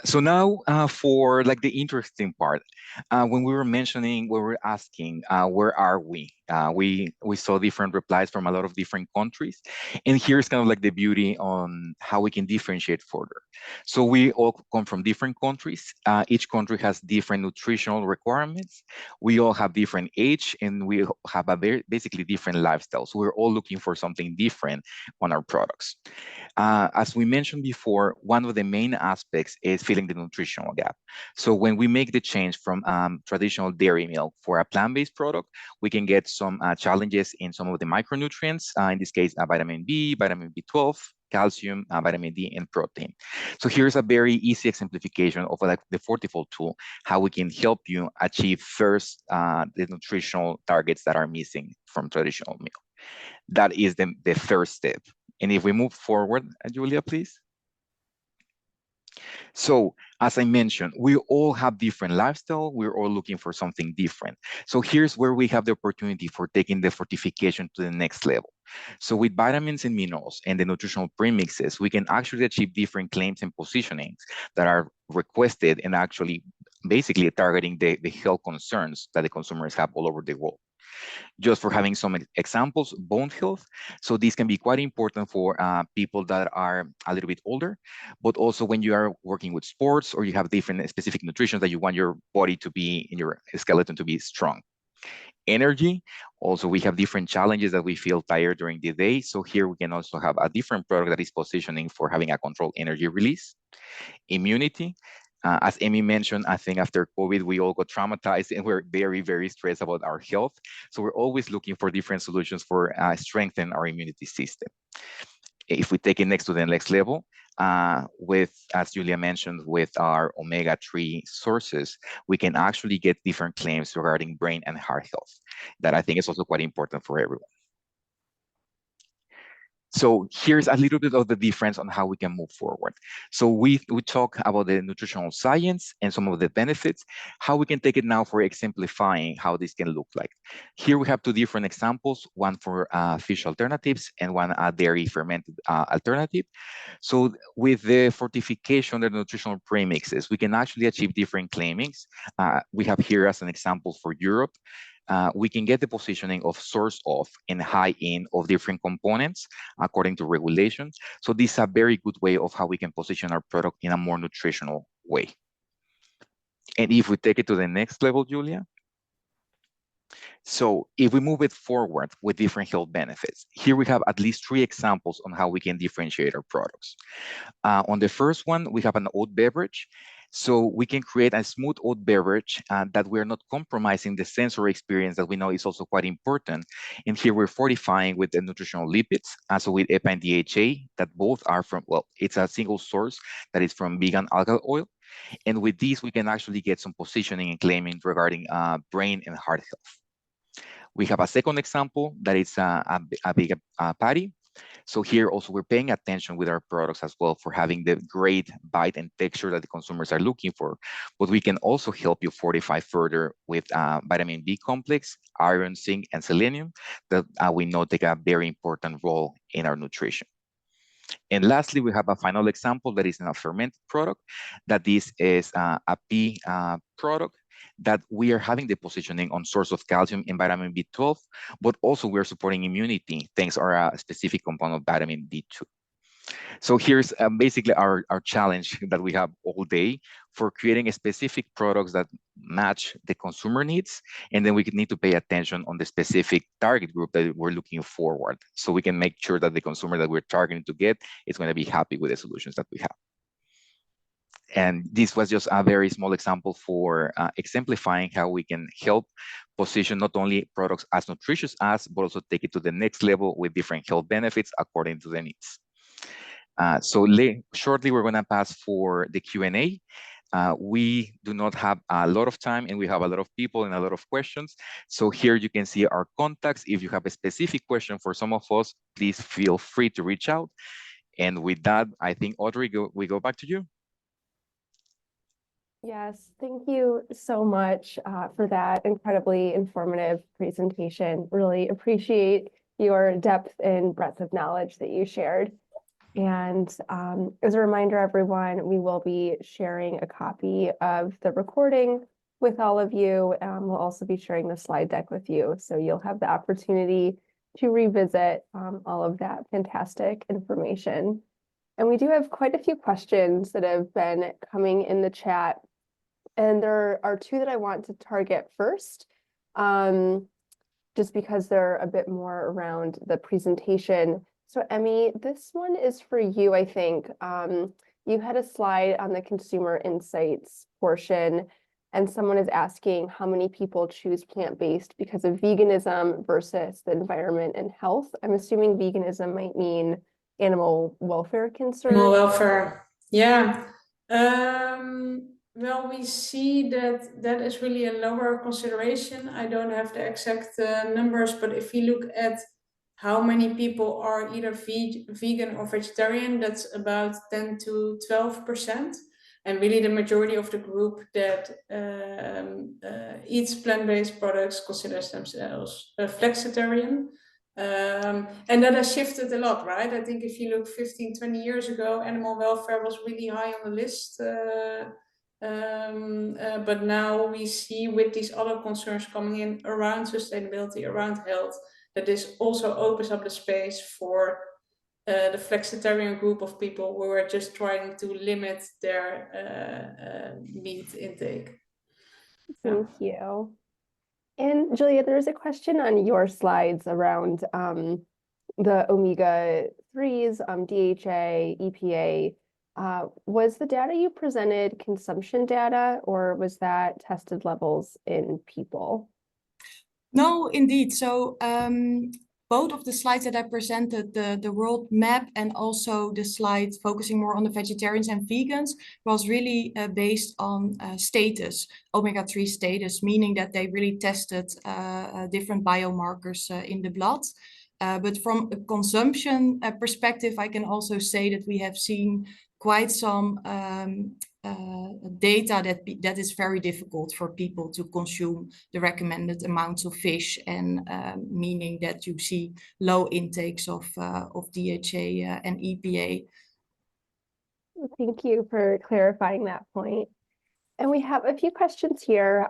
D: So now for like the interesting part, when we were asking, where are we? We saw different replies from a lot of different countries. And here's kind of like the beauty on how we can differentiate further. So we all come from different countries. Each country has different nutritional requirements. We all have different age and we have a basically different lifestyle. So we're all looking for something different on our products. As we mentioned before, one of the main aspects is filling the nutritional gap. So when we make the change from traditional dairy milk for a plant-based product, we can get some challenges in some of the micronutrients, in this case, vitamin B, vitamin B12, calcium, vitamin D, and protein. So here's a very easy exemplification of like the Fortifold tool, how we can help you achieve first the nutritional targets that are missing from traditional milk. That is the first step. And if we move forward, Julia, please. So as I mentioned, we all have different lifestyle. We're all looking for something different. So here's where we have the opportunity for taking the fortification to the next level. So with vitamins and minerals and the nutritional premixes, we can actually achieve different claims and positionings that are requested and actually basically targeting the health concerns that the consumers have all over the world. Just for having some examples, bone health. So these can be quite important for people that are a little bit older, but also when you are working with sports or you have different specific nutrition that you want your body to be, in your skeleton to be strong. Energy, also we have different challenges that we feel tired during the day. So here we can also have a different product that is positioning for having a controlled energy release. Immunity, as Amy mentioned, I think after COVID, we all got traumatized and we're very, very stressed about our health. So we're always looking for different solutions for strengthen our immunity system. If we take it next to the next level, with, as Julia mentioned, with our omega-3 sources, we can actually get different claims regarding brain and heart health that I think is also quite important for everyone. So here's a little bit of the difference on how we can move forward. So we talk about the nutritional science and some of the benefits, how we can take it now for exemplifying how this can look like. Here we have two different examples, one for fish alternatives and one dairy fermented alternative. So with the fortification, the nutritional premixes, we can actually achieve different claimings. We have here as an example for Europe. We can get the positioning of source of and high in of different components according to regulation. So this is a very good way of how we can position our product in a more nutritional way. And if we take it to the next level, Julia. So if we move it forward with different health benefits, here we have at least 3 examples on how we can differentiate our products. On the first one, we have an oat beverage. So we can create a smooth oat beverage that we're not compromising the sensory experience that we know is also quite important. And here we're fortifying with the nutritional lipids, also with EPA and DHA, that both are from, well, it's a single source that is from vegan algal oil. And with these, we can actually get some positioning and claiming regarding brain and heart health. We have a second example that is a big patty. So here also we're paying attention with our products as well for having the great bite and texture that the consumers are looking for. But we can also help you fortify further with vitamin B complex, iron, zinc, and selenium that we know take a very important role in our nutrition. And lastly, we have a final example that is in a fermented product, that this is a pea product that we are having the positioning on source of calcium and vitamin B12, but also we're supporting immunity thanks to our specific component of vitamin D2. So here's basically our challenge that we have all day for creating specific products that match the consumer needs. And then we need to pay attention on the specific target group that we're looking forward. So we can make sure that the consumer that we're targeting to get is going to be happy with the solutions that we have. And this was just a very small example for exemplifying how we can help position not only products as nutritious as, but also take it to the next level with different health benefits according to the needs. So shortly, we're going to pass for the Q&A. We do not have a lot of time and we have a lot of people and a lot of questions. So here you can see our contacts. If you have a specific question for some of us, please feel free to reach out. And with that, I think, Audrey, we go back to you.
E: Yes, thank you so much for that incredibly informative presentation. Really appreciate your depth and breadth of knowledge that you shared. And as a reminder, everyone, we will be sharing a copy of the recording with all of you. We'll also be sharing the slide deck with you. So you'll have the opportunity to revisit all of that fantastic information. And we do have quite a few questions that have been coming in the chat. And there are 2 that I want to target first, just because they're a bit more around the presentation. So Emmy, this one is for you, I think. You had a slide on the consumer insights portion, and someone is asking how many people choose plant-based because of veganism versus the environment and health. I'm assuming veganism might mean animal welfare concerns.
B: Animal welfare, yeah. Well, we see that that is really a lower consideration. I don't have the exact numbers, but if you look at how many people are either vegan or vegetarian, that's about 10 to 12%. And really the majority of the group that eats plant-based products considers themselves a flexitarian. And that has shifted a lot, right? I think if you look 15, 20 years ago, animal welfare was really high on the list. But now we see with these other concerns coming in around sustainability, around health, that this also opens up the space for the flexitarian group of people who are just trying to limit their meat intake.
E: Thank you. And Julia, there's a question on your slides around the omega-3s, DHA, EPA. Was the data you presented consumption data, or was that tested levels in people?
C: No, indeed. So both of the slides that I presented, the world map and also the slide focusing more on the vegetarians and vegans, was really based on status, omega-3 status, meaning that they really tested different biomarkers in the blood. But from a consumption perspective, I can also say that we have seen quite some data that is very difficult for people to consume the recommended amounts of fish, and meaning that you see low intakes of DHA and EPA.
E: Thank you for clarifying that point. And we have a few questions here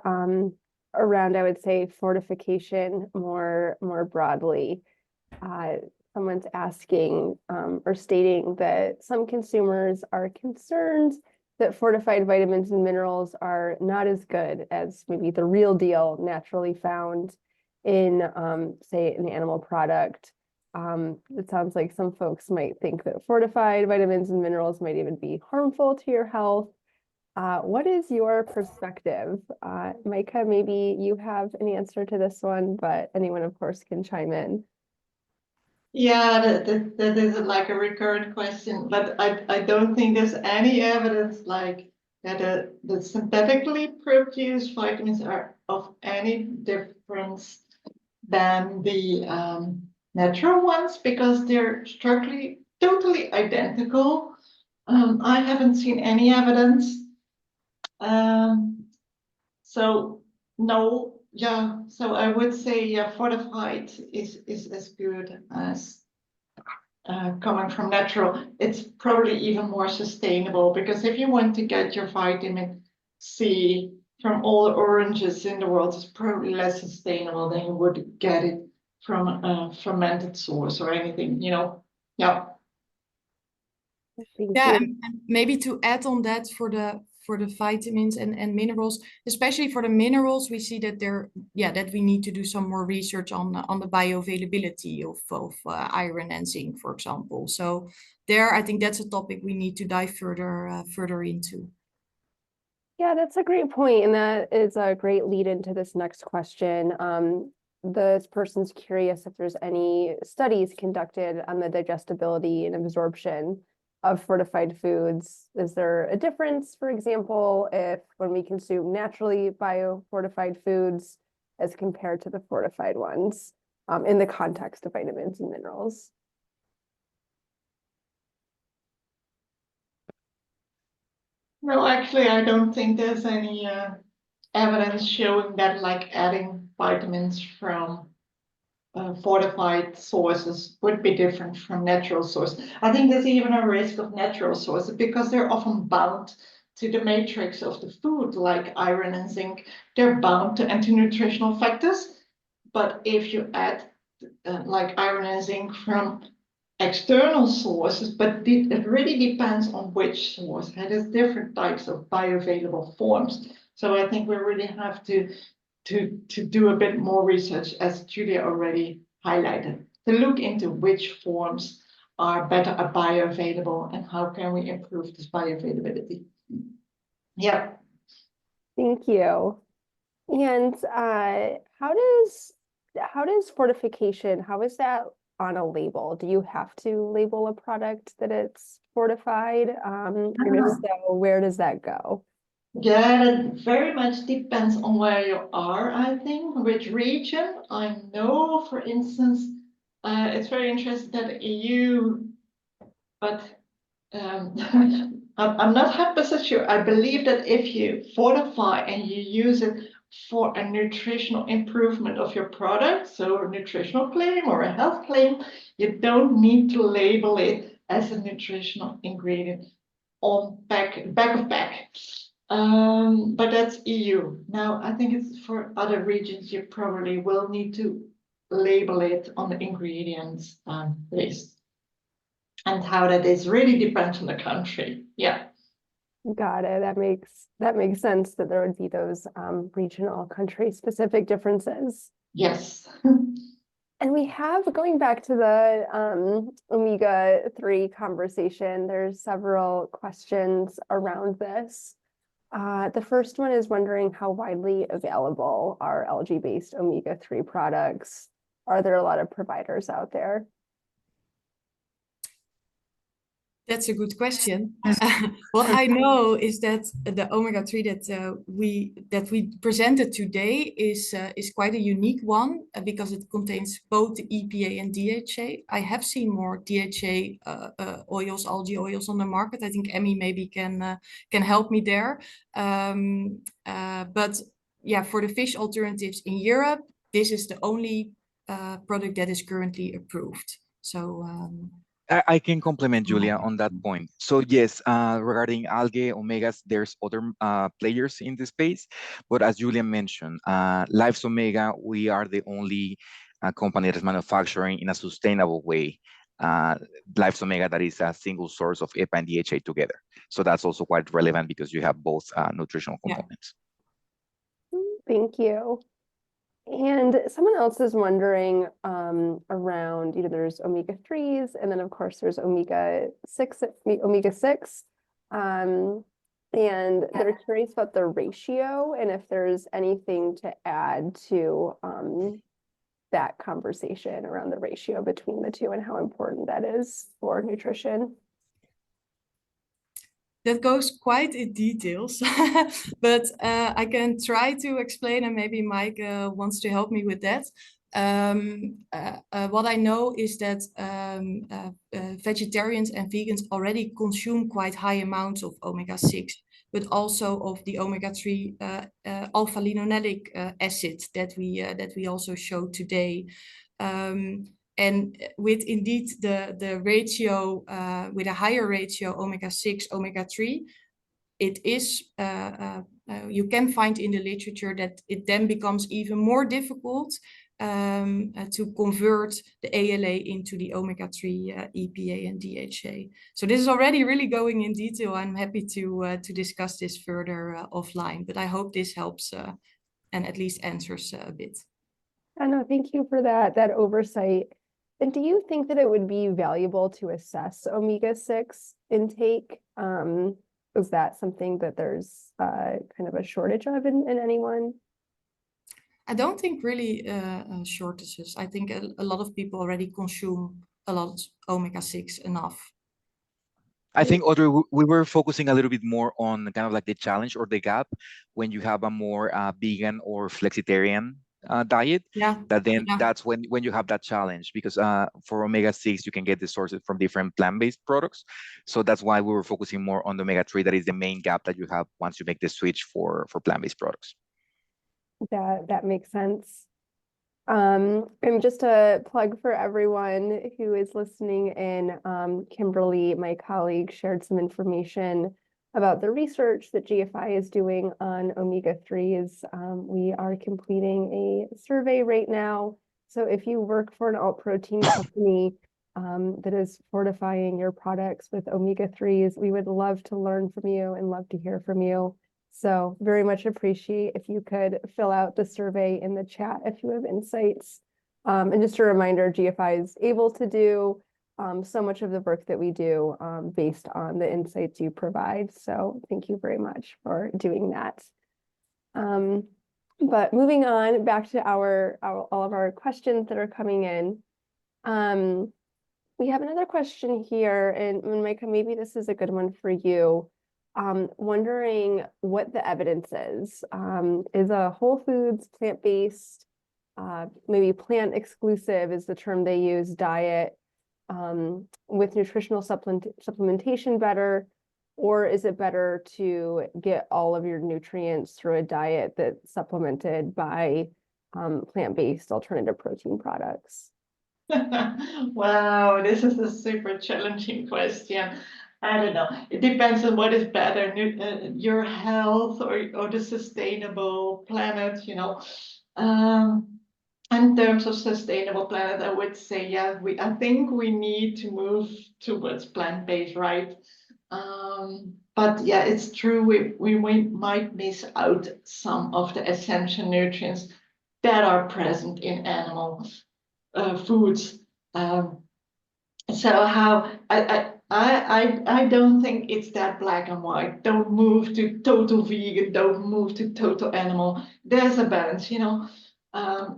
E: around, I would say, fortification more broadly. Someone's asking or stating that some consumers are concerned that fortified vitamins and minerals are not as good as maybe the real deal naturally found in, say, an animal product. It sounds like some folks might think that fortified vitamins and minerals might even be harmful to your health. What is your perspective? Micah, maybe you have an answer to this one, but anyone, of course, can chime in.
A: Yeah, that is like a recurrent question, but I don't think there's any evidence like that the synthetically produced vitamins are of any difference than the natural ones, because they're structurally totally identical. I haven't seen any evidence. So no. Yeah, so I would say, yeah, fortified is as good as coming from natural. It's probably even more sustainable, because if you want to get your vitamin C from all the oranges in the world, it's probably less sustainable than you would get it from a fermented source or anything, you know. Yeah.
C: Yeah, and maybe to add on that for the vitamins and minerals, especially for the minerals, we see that that we need to do some more research on the bioavailability of iron and zinc, for example. So there, I think that's a topic we need to dive further into.
E: Yeah, that's a great point, and that is a great lead into this next question. This person's curious if there's any studies conducted on the digestibility and absorption of fortified foods. Is there a difference, for example, if when we consume naturally biofortified foods as compared to the fortified ones in the context of vitamins and minerals?
A: No, actually, I don't think there's any evidence showing that like adding vitamins from fortified sources would be different from natural sources. I think there's even a risk of natural sources because they're often bound to the matrix of the food, like iron and zinc. They're bound to anti-nutritional factors. But if you add like iron and zinc from external sources, but it really depends on which source. And there's different types of bioavailable forms. So I think we really have to do a bit more research, as Julia already highlighted, to look into which forms are better bioavailable and how can we improve this bioavailability. Yeah.
E: Thank you. And how does fortification, how is that on a label? Do you have to label a product that it's fortified? And if so, where does that go?
A: Yeah, that very much depends on where you are, I think, which region. I know, for instance, It's very interesting that EU, but I'm not 100% sure. I believe that if you fortify and you use it for a nutritional improvement of your product, so a nutritional claim or a health claim, you don't need to label it as a nutritional ingredient on back of pack. But that's EU. Now, I think it's for other regions, you probably will need to label it on the ingredients list. And how that is really depends on the country. Yeah.
E: Got it. That makes sense that there would be those regional country specific differences.
A: Yes.
E: And we have, going back to the omega-3 conversation, there's several questions around this. The first one is wondering how widely available are algae-based omega-3 products? Are there a lot of providers out there?
C: That's a good question. What I know is that the omega-3 that we presented today is quite a unique one because it contains both the EPA and DHA. I have seen more DHA oils, algae oils on the market. I think Emmy maybe can help me there. But yeah, for the fish alternatives in Europe, this is the only product that is currently approved. So.
D: I can complement Julia on that point. So yes, regarding algae, omegas, there's other players in the space, but as Julia mentioned, Life's Omega, we are the only company that is manufacturing in a sustainable way Life's Omega that is a single source of EPA and DHA together. So that's also quite relevant because you have both nutritional components.
E: Thank you. And someone else is wondering around, there's omega-3s, and then of course there's omega-6, and they're curious about the ratio and if there's anything to add to that conversation around the ratio between the two and how important that is for nutrition.
C: That goes quite in details, but I can try to explain, and maybe Mike wants to help me with that. What I know is that vegetarians and vegans already consume quite high amounts of omega-6, but also of the omega-3 alpha-linolenic acid that we also showed today. And with indeed the ratio, with a higher ratio omega-6, omega-3, it is, you can find in the literature that it then becomes even more difficult to convert the ALA into the omega-3 EPA and DHA. So this is already really going in detail. I'm happy to discuss this further offline, but I hope this helps and at least answers a bit.
E: No, thank you for that oversight. And do you think that it would be valuable to assess omega-6 intake? Is that something that there's kind of a shortage of in anyone?
C: I don't think really shortages. I think a lot of people already consume a lot of omega-6 enough.
D: I think, Audrey, we were focusing a little bit more on kind of like the challenge or the gap when you have a more vegan or flexitarian diet. That's when you have that challenge, because for omega-6 you can get the sources from different plant-based products. So that's why we were focusing more on the omega-3. That is the main gap that you have once you make the switch for plant-based products.
E: That makes sense. And just a plug for everyone who is listening in, Kimberly, my colleague, shared some information about the research that GFI is doing on omega-3s. We are completing a survey right now. So if you work for an alt protein company that is fortifying your products with omega-3s, we would love to learn from you and love to hear from you. So very much appreciate if you could fill out the survey in the chat if you have insights. And just a reminder, GFI is able to do so much of the work that we do based on the insights you provide. So thank you very much for doing that. But moving on back to all of our questions that are coming in. We have another question here, and Micah, maybe this is a good one for you. Wondering what the evidence is. Is a whole foods, plant-based maybe plant exclusive is the term they use, diet, with nutritional supplementation better? Or is it better to get all of your nutrients through a diet that's supplemented by plant-based alternative protein products?
A: Wow, this is a super challenging question. I don't know. It depends on what is better, your health or the sustainable planet, you know. In terms of sustainable planet, I would say, yeah, I think we need to move towards plant-based, right? But yeah, it's true, we might miss out some of the essential nutrients that are present in animal foods. So how I don't think it's that black and white. Don't move to total vegan, don't move to total animal. There's a balance, you know.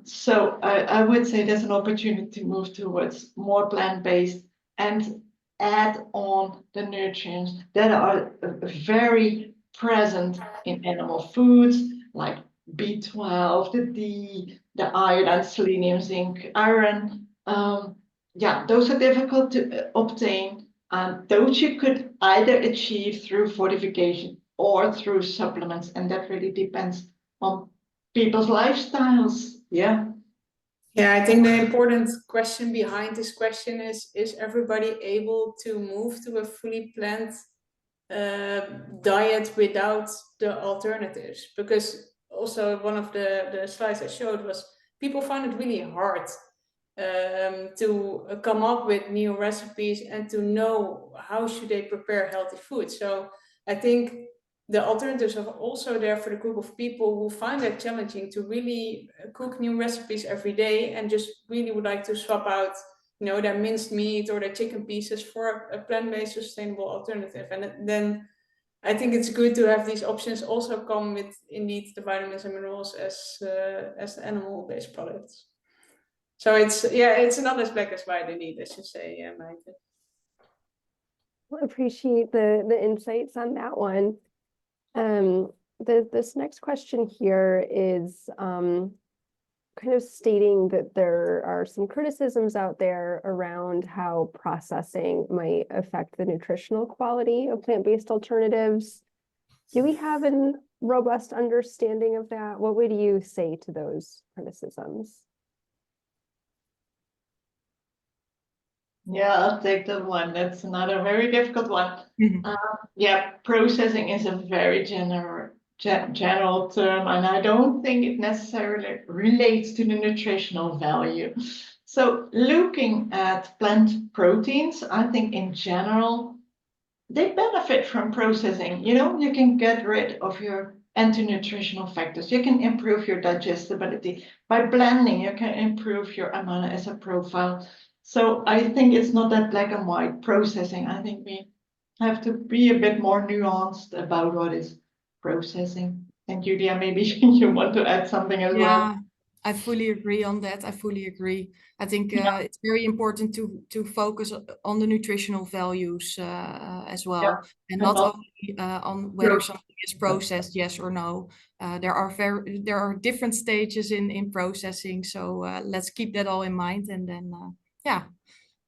A: So I would say there's an opportunity to move towards more plant-based and add on the nutrients that are very present in animal foods, like B12, the D, the iodine, selenium, zinc, iron. Yeah, those are difficult to obtain. Those you could either achieve through fortification or through supplements, and that really depends on people's lifestyles. Yeah.
B: Yeah, I think the important question behind this question is everybody able to move to a fully plant diet without the alternatives? Because also one of the slides I showed was people find it really hard to come up with new recipes and to know how should they prepare healthy food. So I think the alternatives are also there for the group of people who find it challenging to really cook new recipes every day and just really would like to swap out, you know, their minced meat or their chicken pieces for a plant-based sustainable alternative. And then I think it's good to have these options also come with indeed the vitamins and minerals as the animal-based products. So it's not as black as white indeed, as you say, Maite.
E: Well, I appreciate the insights on that one. This next question here is kind of stating that there are some criticisms out there around how processing might affect the nutritional quality of plant-based alternatives. Do we have a robust understanding of that? What would you say to those criticisms?
A: Yeah, I'll take that one. That's another very difficult one. Yeah, processing is a very general term, and I don't think it necessarily relates to the nutritional value. So looking at plant proteins, I think in general, they benefit from processing. You know, you can get rid of your anti-nutritional factors. You can improve your digestibility. By blending, you can improve your amino acid profile. So I think it's not that black and white processing. I think we have to be a bit more nuanced about what is processing. And Julia, maybe you want to add something as well.
C: Yeah, I fully agree on that. I fully agree. I think it's very important to focus on the nutritional values as well, and not only on whether something is processed, yes or no. There are different stages in processing, so let's keep that all in mind. And then yeah,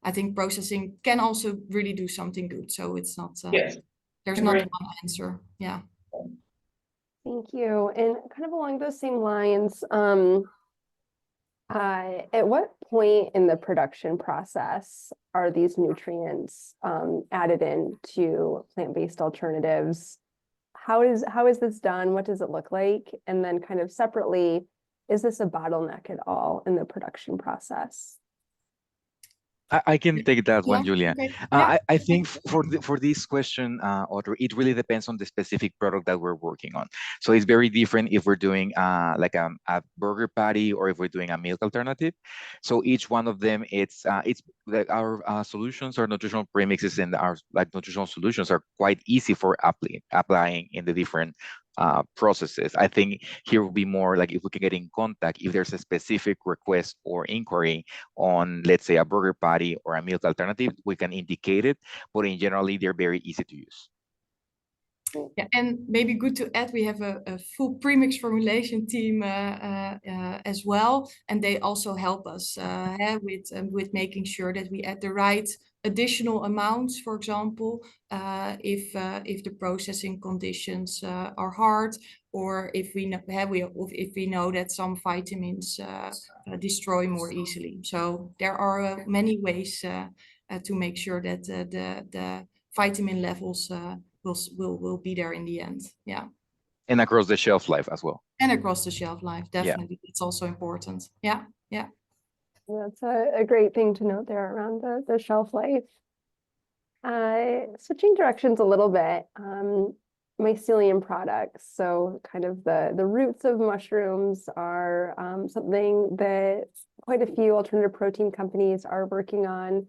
C: I think processing can also really do something good. So it's not there's not one answer. Yeah.
E: Thank you. And kind of along those same lines, at what point in the production process are these nutrients added in to plant-based alternatives? How is this done? What does it look like? And then kind of separately, is this a bottleneck at all in the production process?
D: I can take that one, Julia.
C: Okay. Yeah.
D: I think for this question, Audrey, it really depends on the specific product that we're working on. So it's very different if we're doing like a burger patty or if we're doing a milk alternative. So each one of them, it's like our solutions, our nutritional premixes and our like nutritional solutions are quite easy for applying in the different processes. I think here will be more like if we can get in contact, if there's a specific request or inquiry on, let's say, a burger patty or a milk alternative, we can indicate it, but in generally, they're very easy to use.
C: Yeah, and maybe good to add, we have a full premix formulation team as well, and they also help us with making sure that we add the right additional amounts. For example, if the processing conditions are hard, or if we know that some vitamins destroy more easily. So there are many ways to make sure that the vitamin levels will be there in the end. Yeah.
D: And across the shelf life as well.
C: And across the shelf life, definitely. It's also important. Yeah. Yeah.
E: That's a great thing to note there around the shelf life. Switching directions a little bit, mycelium products. So kind of the roots of mushrooms are something that quite a few alternative protein companies are working on.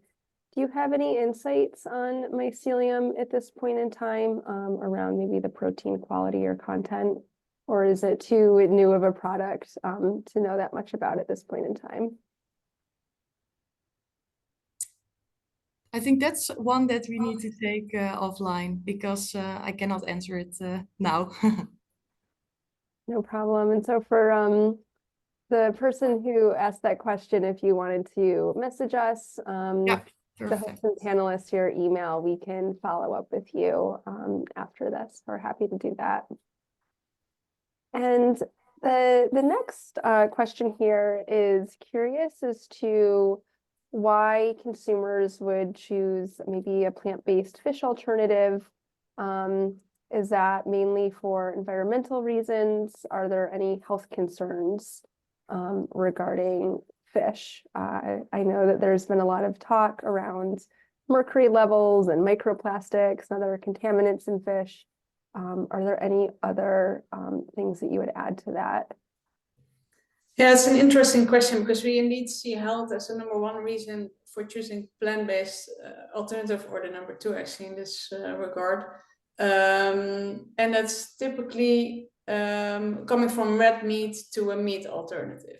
E: Do you have any insights on mycelium at this point in time around maybe the protein quality or content? Or is it too new of a product to know that much about at this point in time?
C: I think that's one that we need to take offline, because I cannot answer it now.
E: No problem. And so for the person who asked that question, if you wanted to message us,
C: Yeah,
E: the
C: perfect.
E: host and panelists, your email, we can follow up with you after this. We're happy to do that. And the next question here is curious as to why consumers would choose maybe a plant-based fish alternative. Is that mainly for environmental reasons? Are there any health concerns regarding fish? I know that there's been a lot of talk around mercury levels and microplastics and other contaminants in fish. Are there any other things that you would add to that?
B: Yeah, it's an interesting question, because we indeed see health as the #1 reason for choosing plant-based alternative, or the #2 actually in this regard. And that's typically coming from red meat to a meat alternative.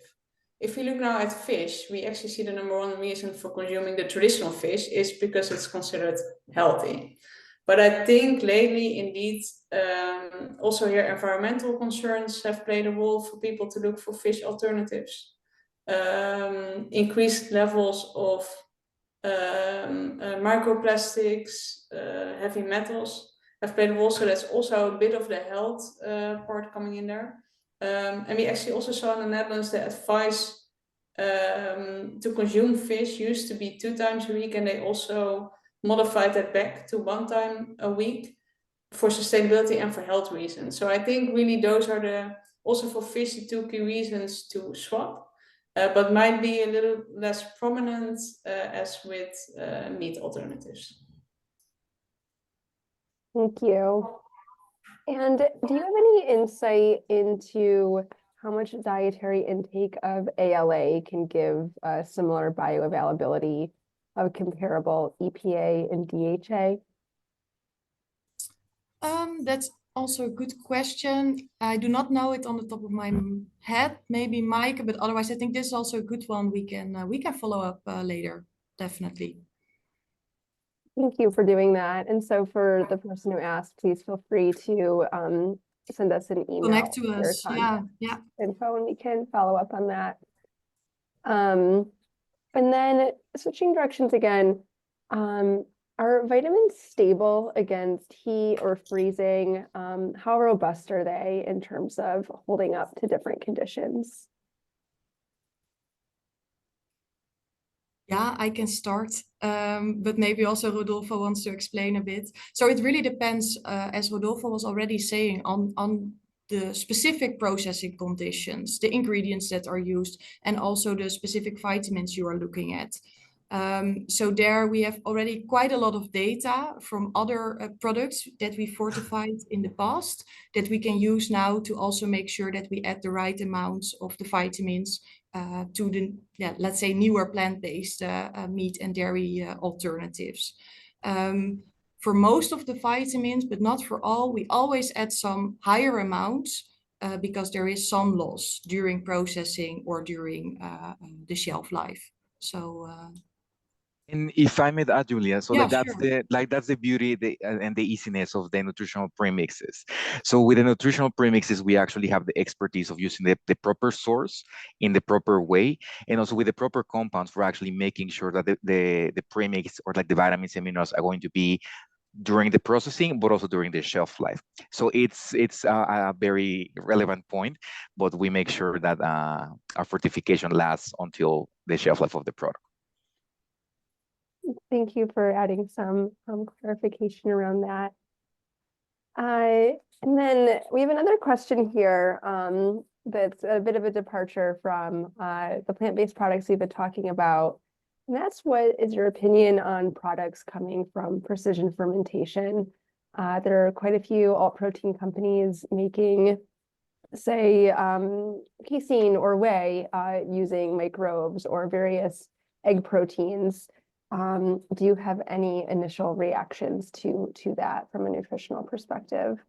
B: If we look now at fish, we actually see the #1 reason for consuming the traditional fish is because it's considered healthy. But I think lately, indeed, also here environmental concerns have played a role for people to look for fish alternatives. Increased levels of microplastics, heavy metals have played a role, so that's also a bit of the health part coming in there. And we actually also saw in the Netherlands the advice to consume fish used to be 2 times a week, and they also modified that back to 1 time a week for sustainability and for health reasons. So I think really those are also for fish, the 2 key reasons to swap, but might be a little less prominent as with meat alternatives.
E: Thank you. And do you have any insight into how much dietary intake of ALA can give a similar bioavailability of comparable EPA and DHA?
C: That's also a good question. I do not know it on the top of my head. Maybe Mike, but otherwise I think this is also a good one. We can follow up later, definitely.
E: Thank you for doing that. And so for the person who asked, please feel free to send us an email.
C: Connect to
E: with your
C: us. Yeah, yeah.
E: info, and we can follow up on that. And then switching directions again, are vitamins stable against heat or freezing? How robust are they in terms of holding up to different conditions?
C: Yeah, I can start, but maybe also Rodolfo wants to explain a bit. So it really depends, as Rodolfo was already saying, on the specific processing conditions, the ingredients that are used, and also the specific vitamins you are looking at. So there we have already quite a lot of data from other products that we fortified in the past that we can use now to also make sure that we add the right amounts of the vitamins to the, let's say, newer plant-based meat and dairy alternatives. For most of the vitamins, but not for all, we always add some higher amounts because there is some loss during processing or during the shelf life. So
D: And if I may add, Julia, so
C: Yeah,
D: like that's
C: sure.
D: the beauty and the easiness of the nutritional premixes. So with the nutritional premixes, we actually have the expertise of using the proper source in the proper way, and also with the proper compounds for actually making sure that the premix or like the vitamins and minerals are going to be during the processing, but also during the shelf life. So it's a very relevant point, but we make sure that our fortification lasts until the shelf life of the product.
E: Thank you for adding some clarification around that. And then we have another question here that's a bit of a departure from the plant-based products we've been talking about. And that's, what is your opinion on products coming from precision fermentation? There are quite a few alt protein companies making, say, casein or whey using microbes or various egg proteins. Do you have any initial reactions to that from a nutritional perspective?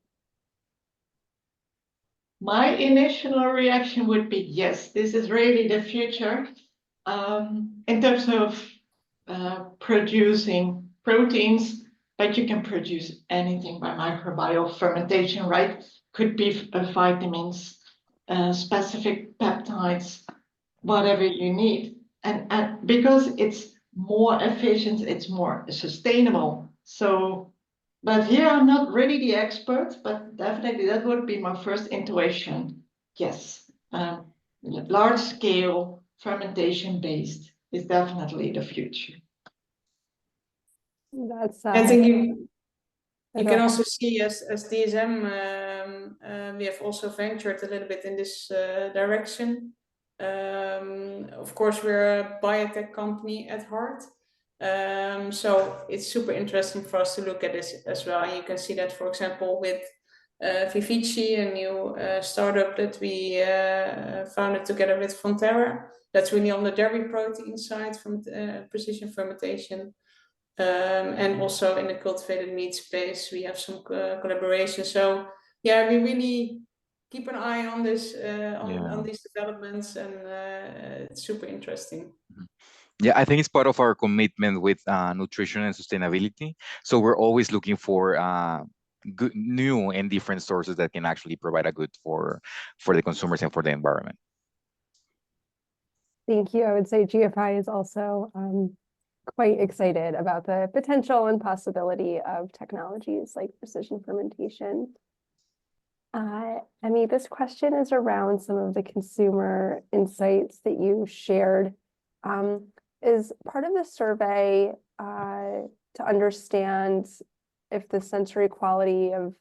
A: My initial reaction would be yes, this is really the future. In terms of producing proteins, but you can produce anything by microbial fermentation, right? Could be vitamins, specific peptides, whatever you need. And because it's more efficient, it's more sustainable. So, but here I'm not really the expert, but definitely that would be my first intuition. Yes, large scale fermentation based is definitely the future.
E: That's
B: I think you
E: go
B: can
E: ahead.
B: also see as DSM, we have also ventured a little bit in this direction. Of course, we're a biotech company at heart. So it's super interesting for us to look at this as well. And you can see that, for example, with Vivici, a new startup that we founded together with Fonterra. That's really on the dairy protein side from precision fermentation. And also in the cultivated meat space, we have some collaboration. So yeah, we really keep an eye on this, on these developments, and it's super interesting.
D: Yeah, I think it's part of our commitment with nutrition and sustainability. So we're always looking for good, new and different sources that can actually provide a good for the consumers and for the environment.
E: Thank you. I would say GFI is also quite excited about the potential and possibility of technologies like precision fermentation. I mean, this question is around some of the consumer insights that you shared. Is part of the survey to understand if the sensory quality of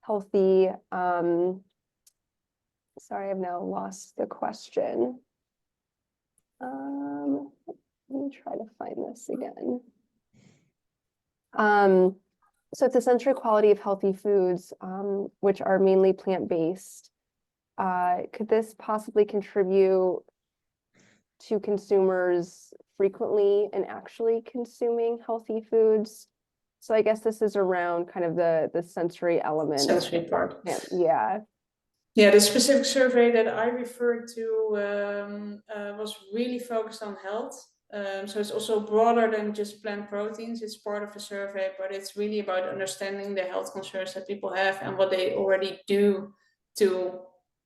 E: healthy, sorry, I've now lost the question. Let me try to find this again. So it's the sensory quality of healthy foods, which are mainly plant-based. Could this possibly contribute to consumers frequently and actually consuming healthy foods? So I guess this is around kind of the sensory element.
B: Sensory part.
E: Yeah.
B: Yeah, the specific survey that I referred to was really focused on health. So it's also broader than just plant proteins. It's part of a survey, but it's really about understanding the health concerns that people have and what they already do to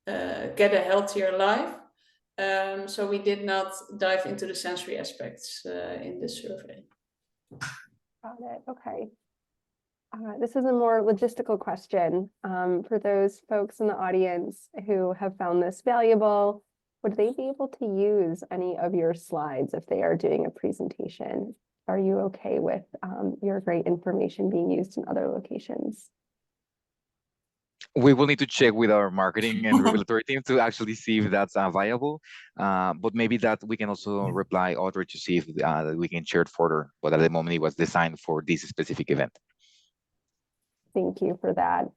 B: get a healthier life. So we did not dive into the sensory aspects in this survey.
E: Got it. Okay. This is a more logistical question for those folks in the audience who have found this valuable. Would they be able to use any of your slides if they are doing a presentation? Are you okay with your great information being used in other locations?
D: We will need to check with our marketing and regulatory team to actually see if that's viable. But maybe that we can also reply Audrey to see if that we can share it further. But at the moment, it was designed for this specific event.
E: Thank you for that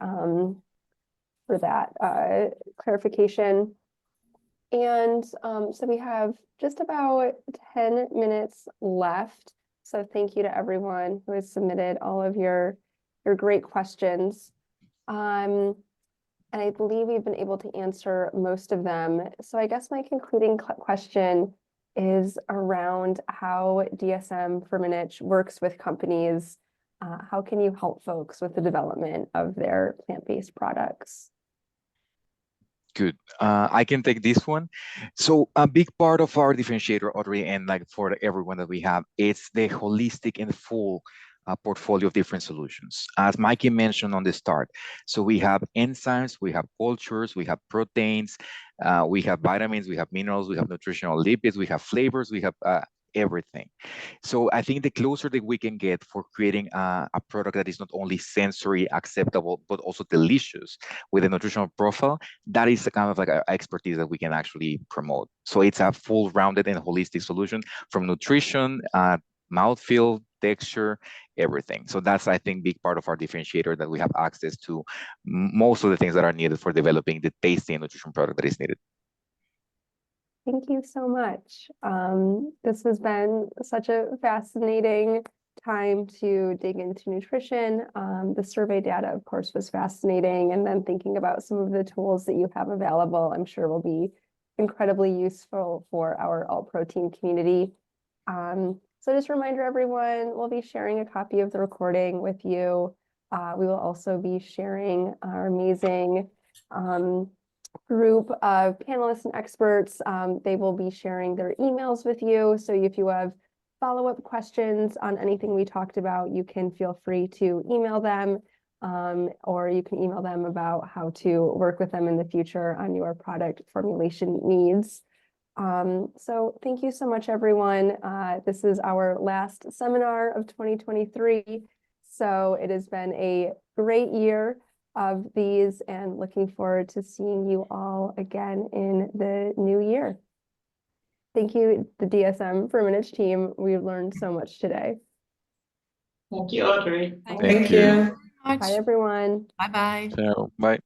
E: clarification. And so we have just about 10 minutes left. So thank you to everyone who has submitted all of your great questions. And I believe we've been able to answer most of them. So I guess my concluding question is around how dsm-firmenich works with companies. How can you help folks with the development of their plant-based products?
D: Good. I can take this one. So a big part of our differentiator, Audrey, and like for everyone that we have, it's the holistic and full portfolio of different solutions. As Mikey mentioned on the start, so we have enzymes, we have cultures, we have proteins, we have vitamins, we have minerals, we have nutritional lipids, we have flavors, we have everything. So I think the closer that we can get for creating a product that is not only sensory acceptable, but also delicious with a nutritional profile, that is the kind of like a expertise that we can actually promote. So it's a full rounded and holistic solution from nutrition, mouthfeel, texture, everything. So that's, I think, big part of our differentiator, that we have access to most of the things that are needed for developing the tasty and nutrition product that is needed.
E: Thank you so much. This has been such a fascinating time to dig into nutrition. The survey data, of course, was fascinating. And then thinking about some of the tools that you have available, I'm sure will be incredibly useful for our alt protein community. So just a reminder, everyone, we'll be sharing a copy of the recording with you. We will also be sharing our amazing group of panelists and experts. They will be sharing their emails with you. So if you have follow-up questions on anything we talked about, you can feel free to email them, or you can email them about how to work with them in the future on your product formulation needs. So thank you so much, everyone. This is our last seminar of 2023. So it has been a great year of these, and looking forward to seeing you all again in the new year. Thank you, the dsm-firmenich team. We've learned so much today.
A: Thank you, Audrey.
B: Thank you.
E: Bye, everyone.
C: Bye-bye.
D: So, bye.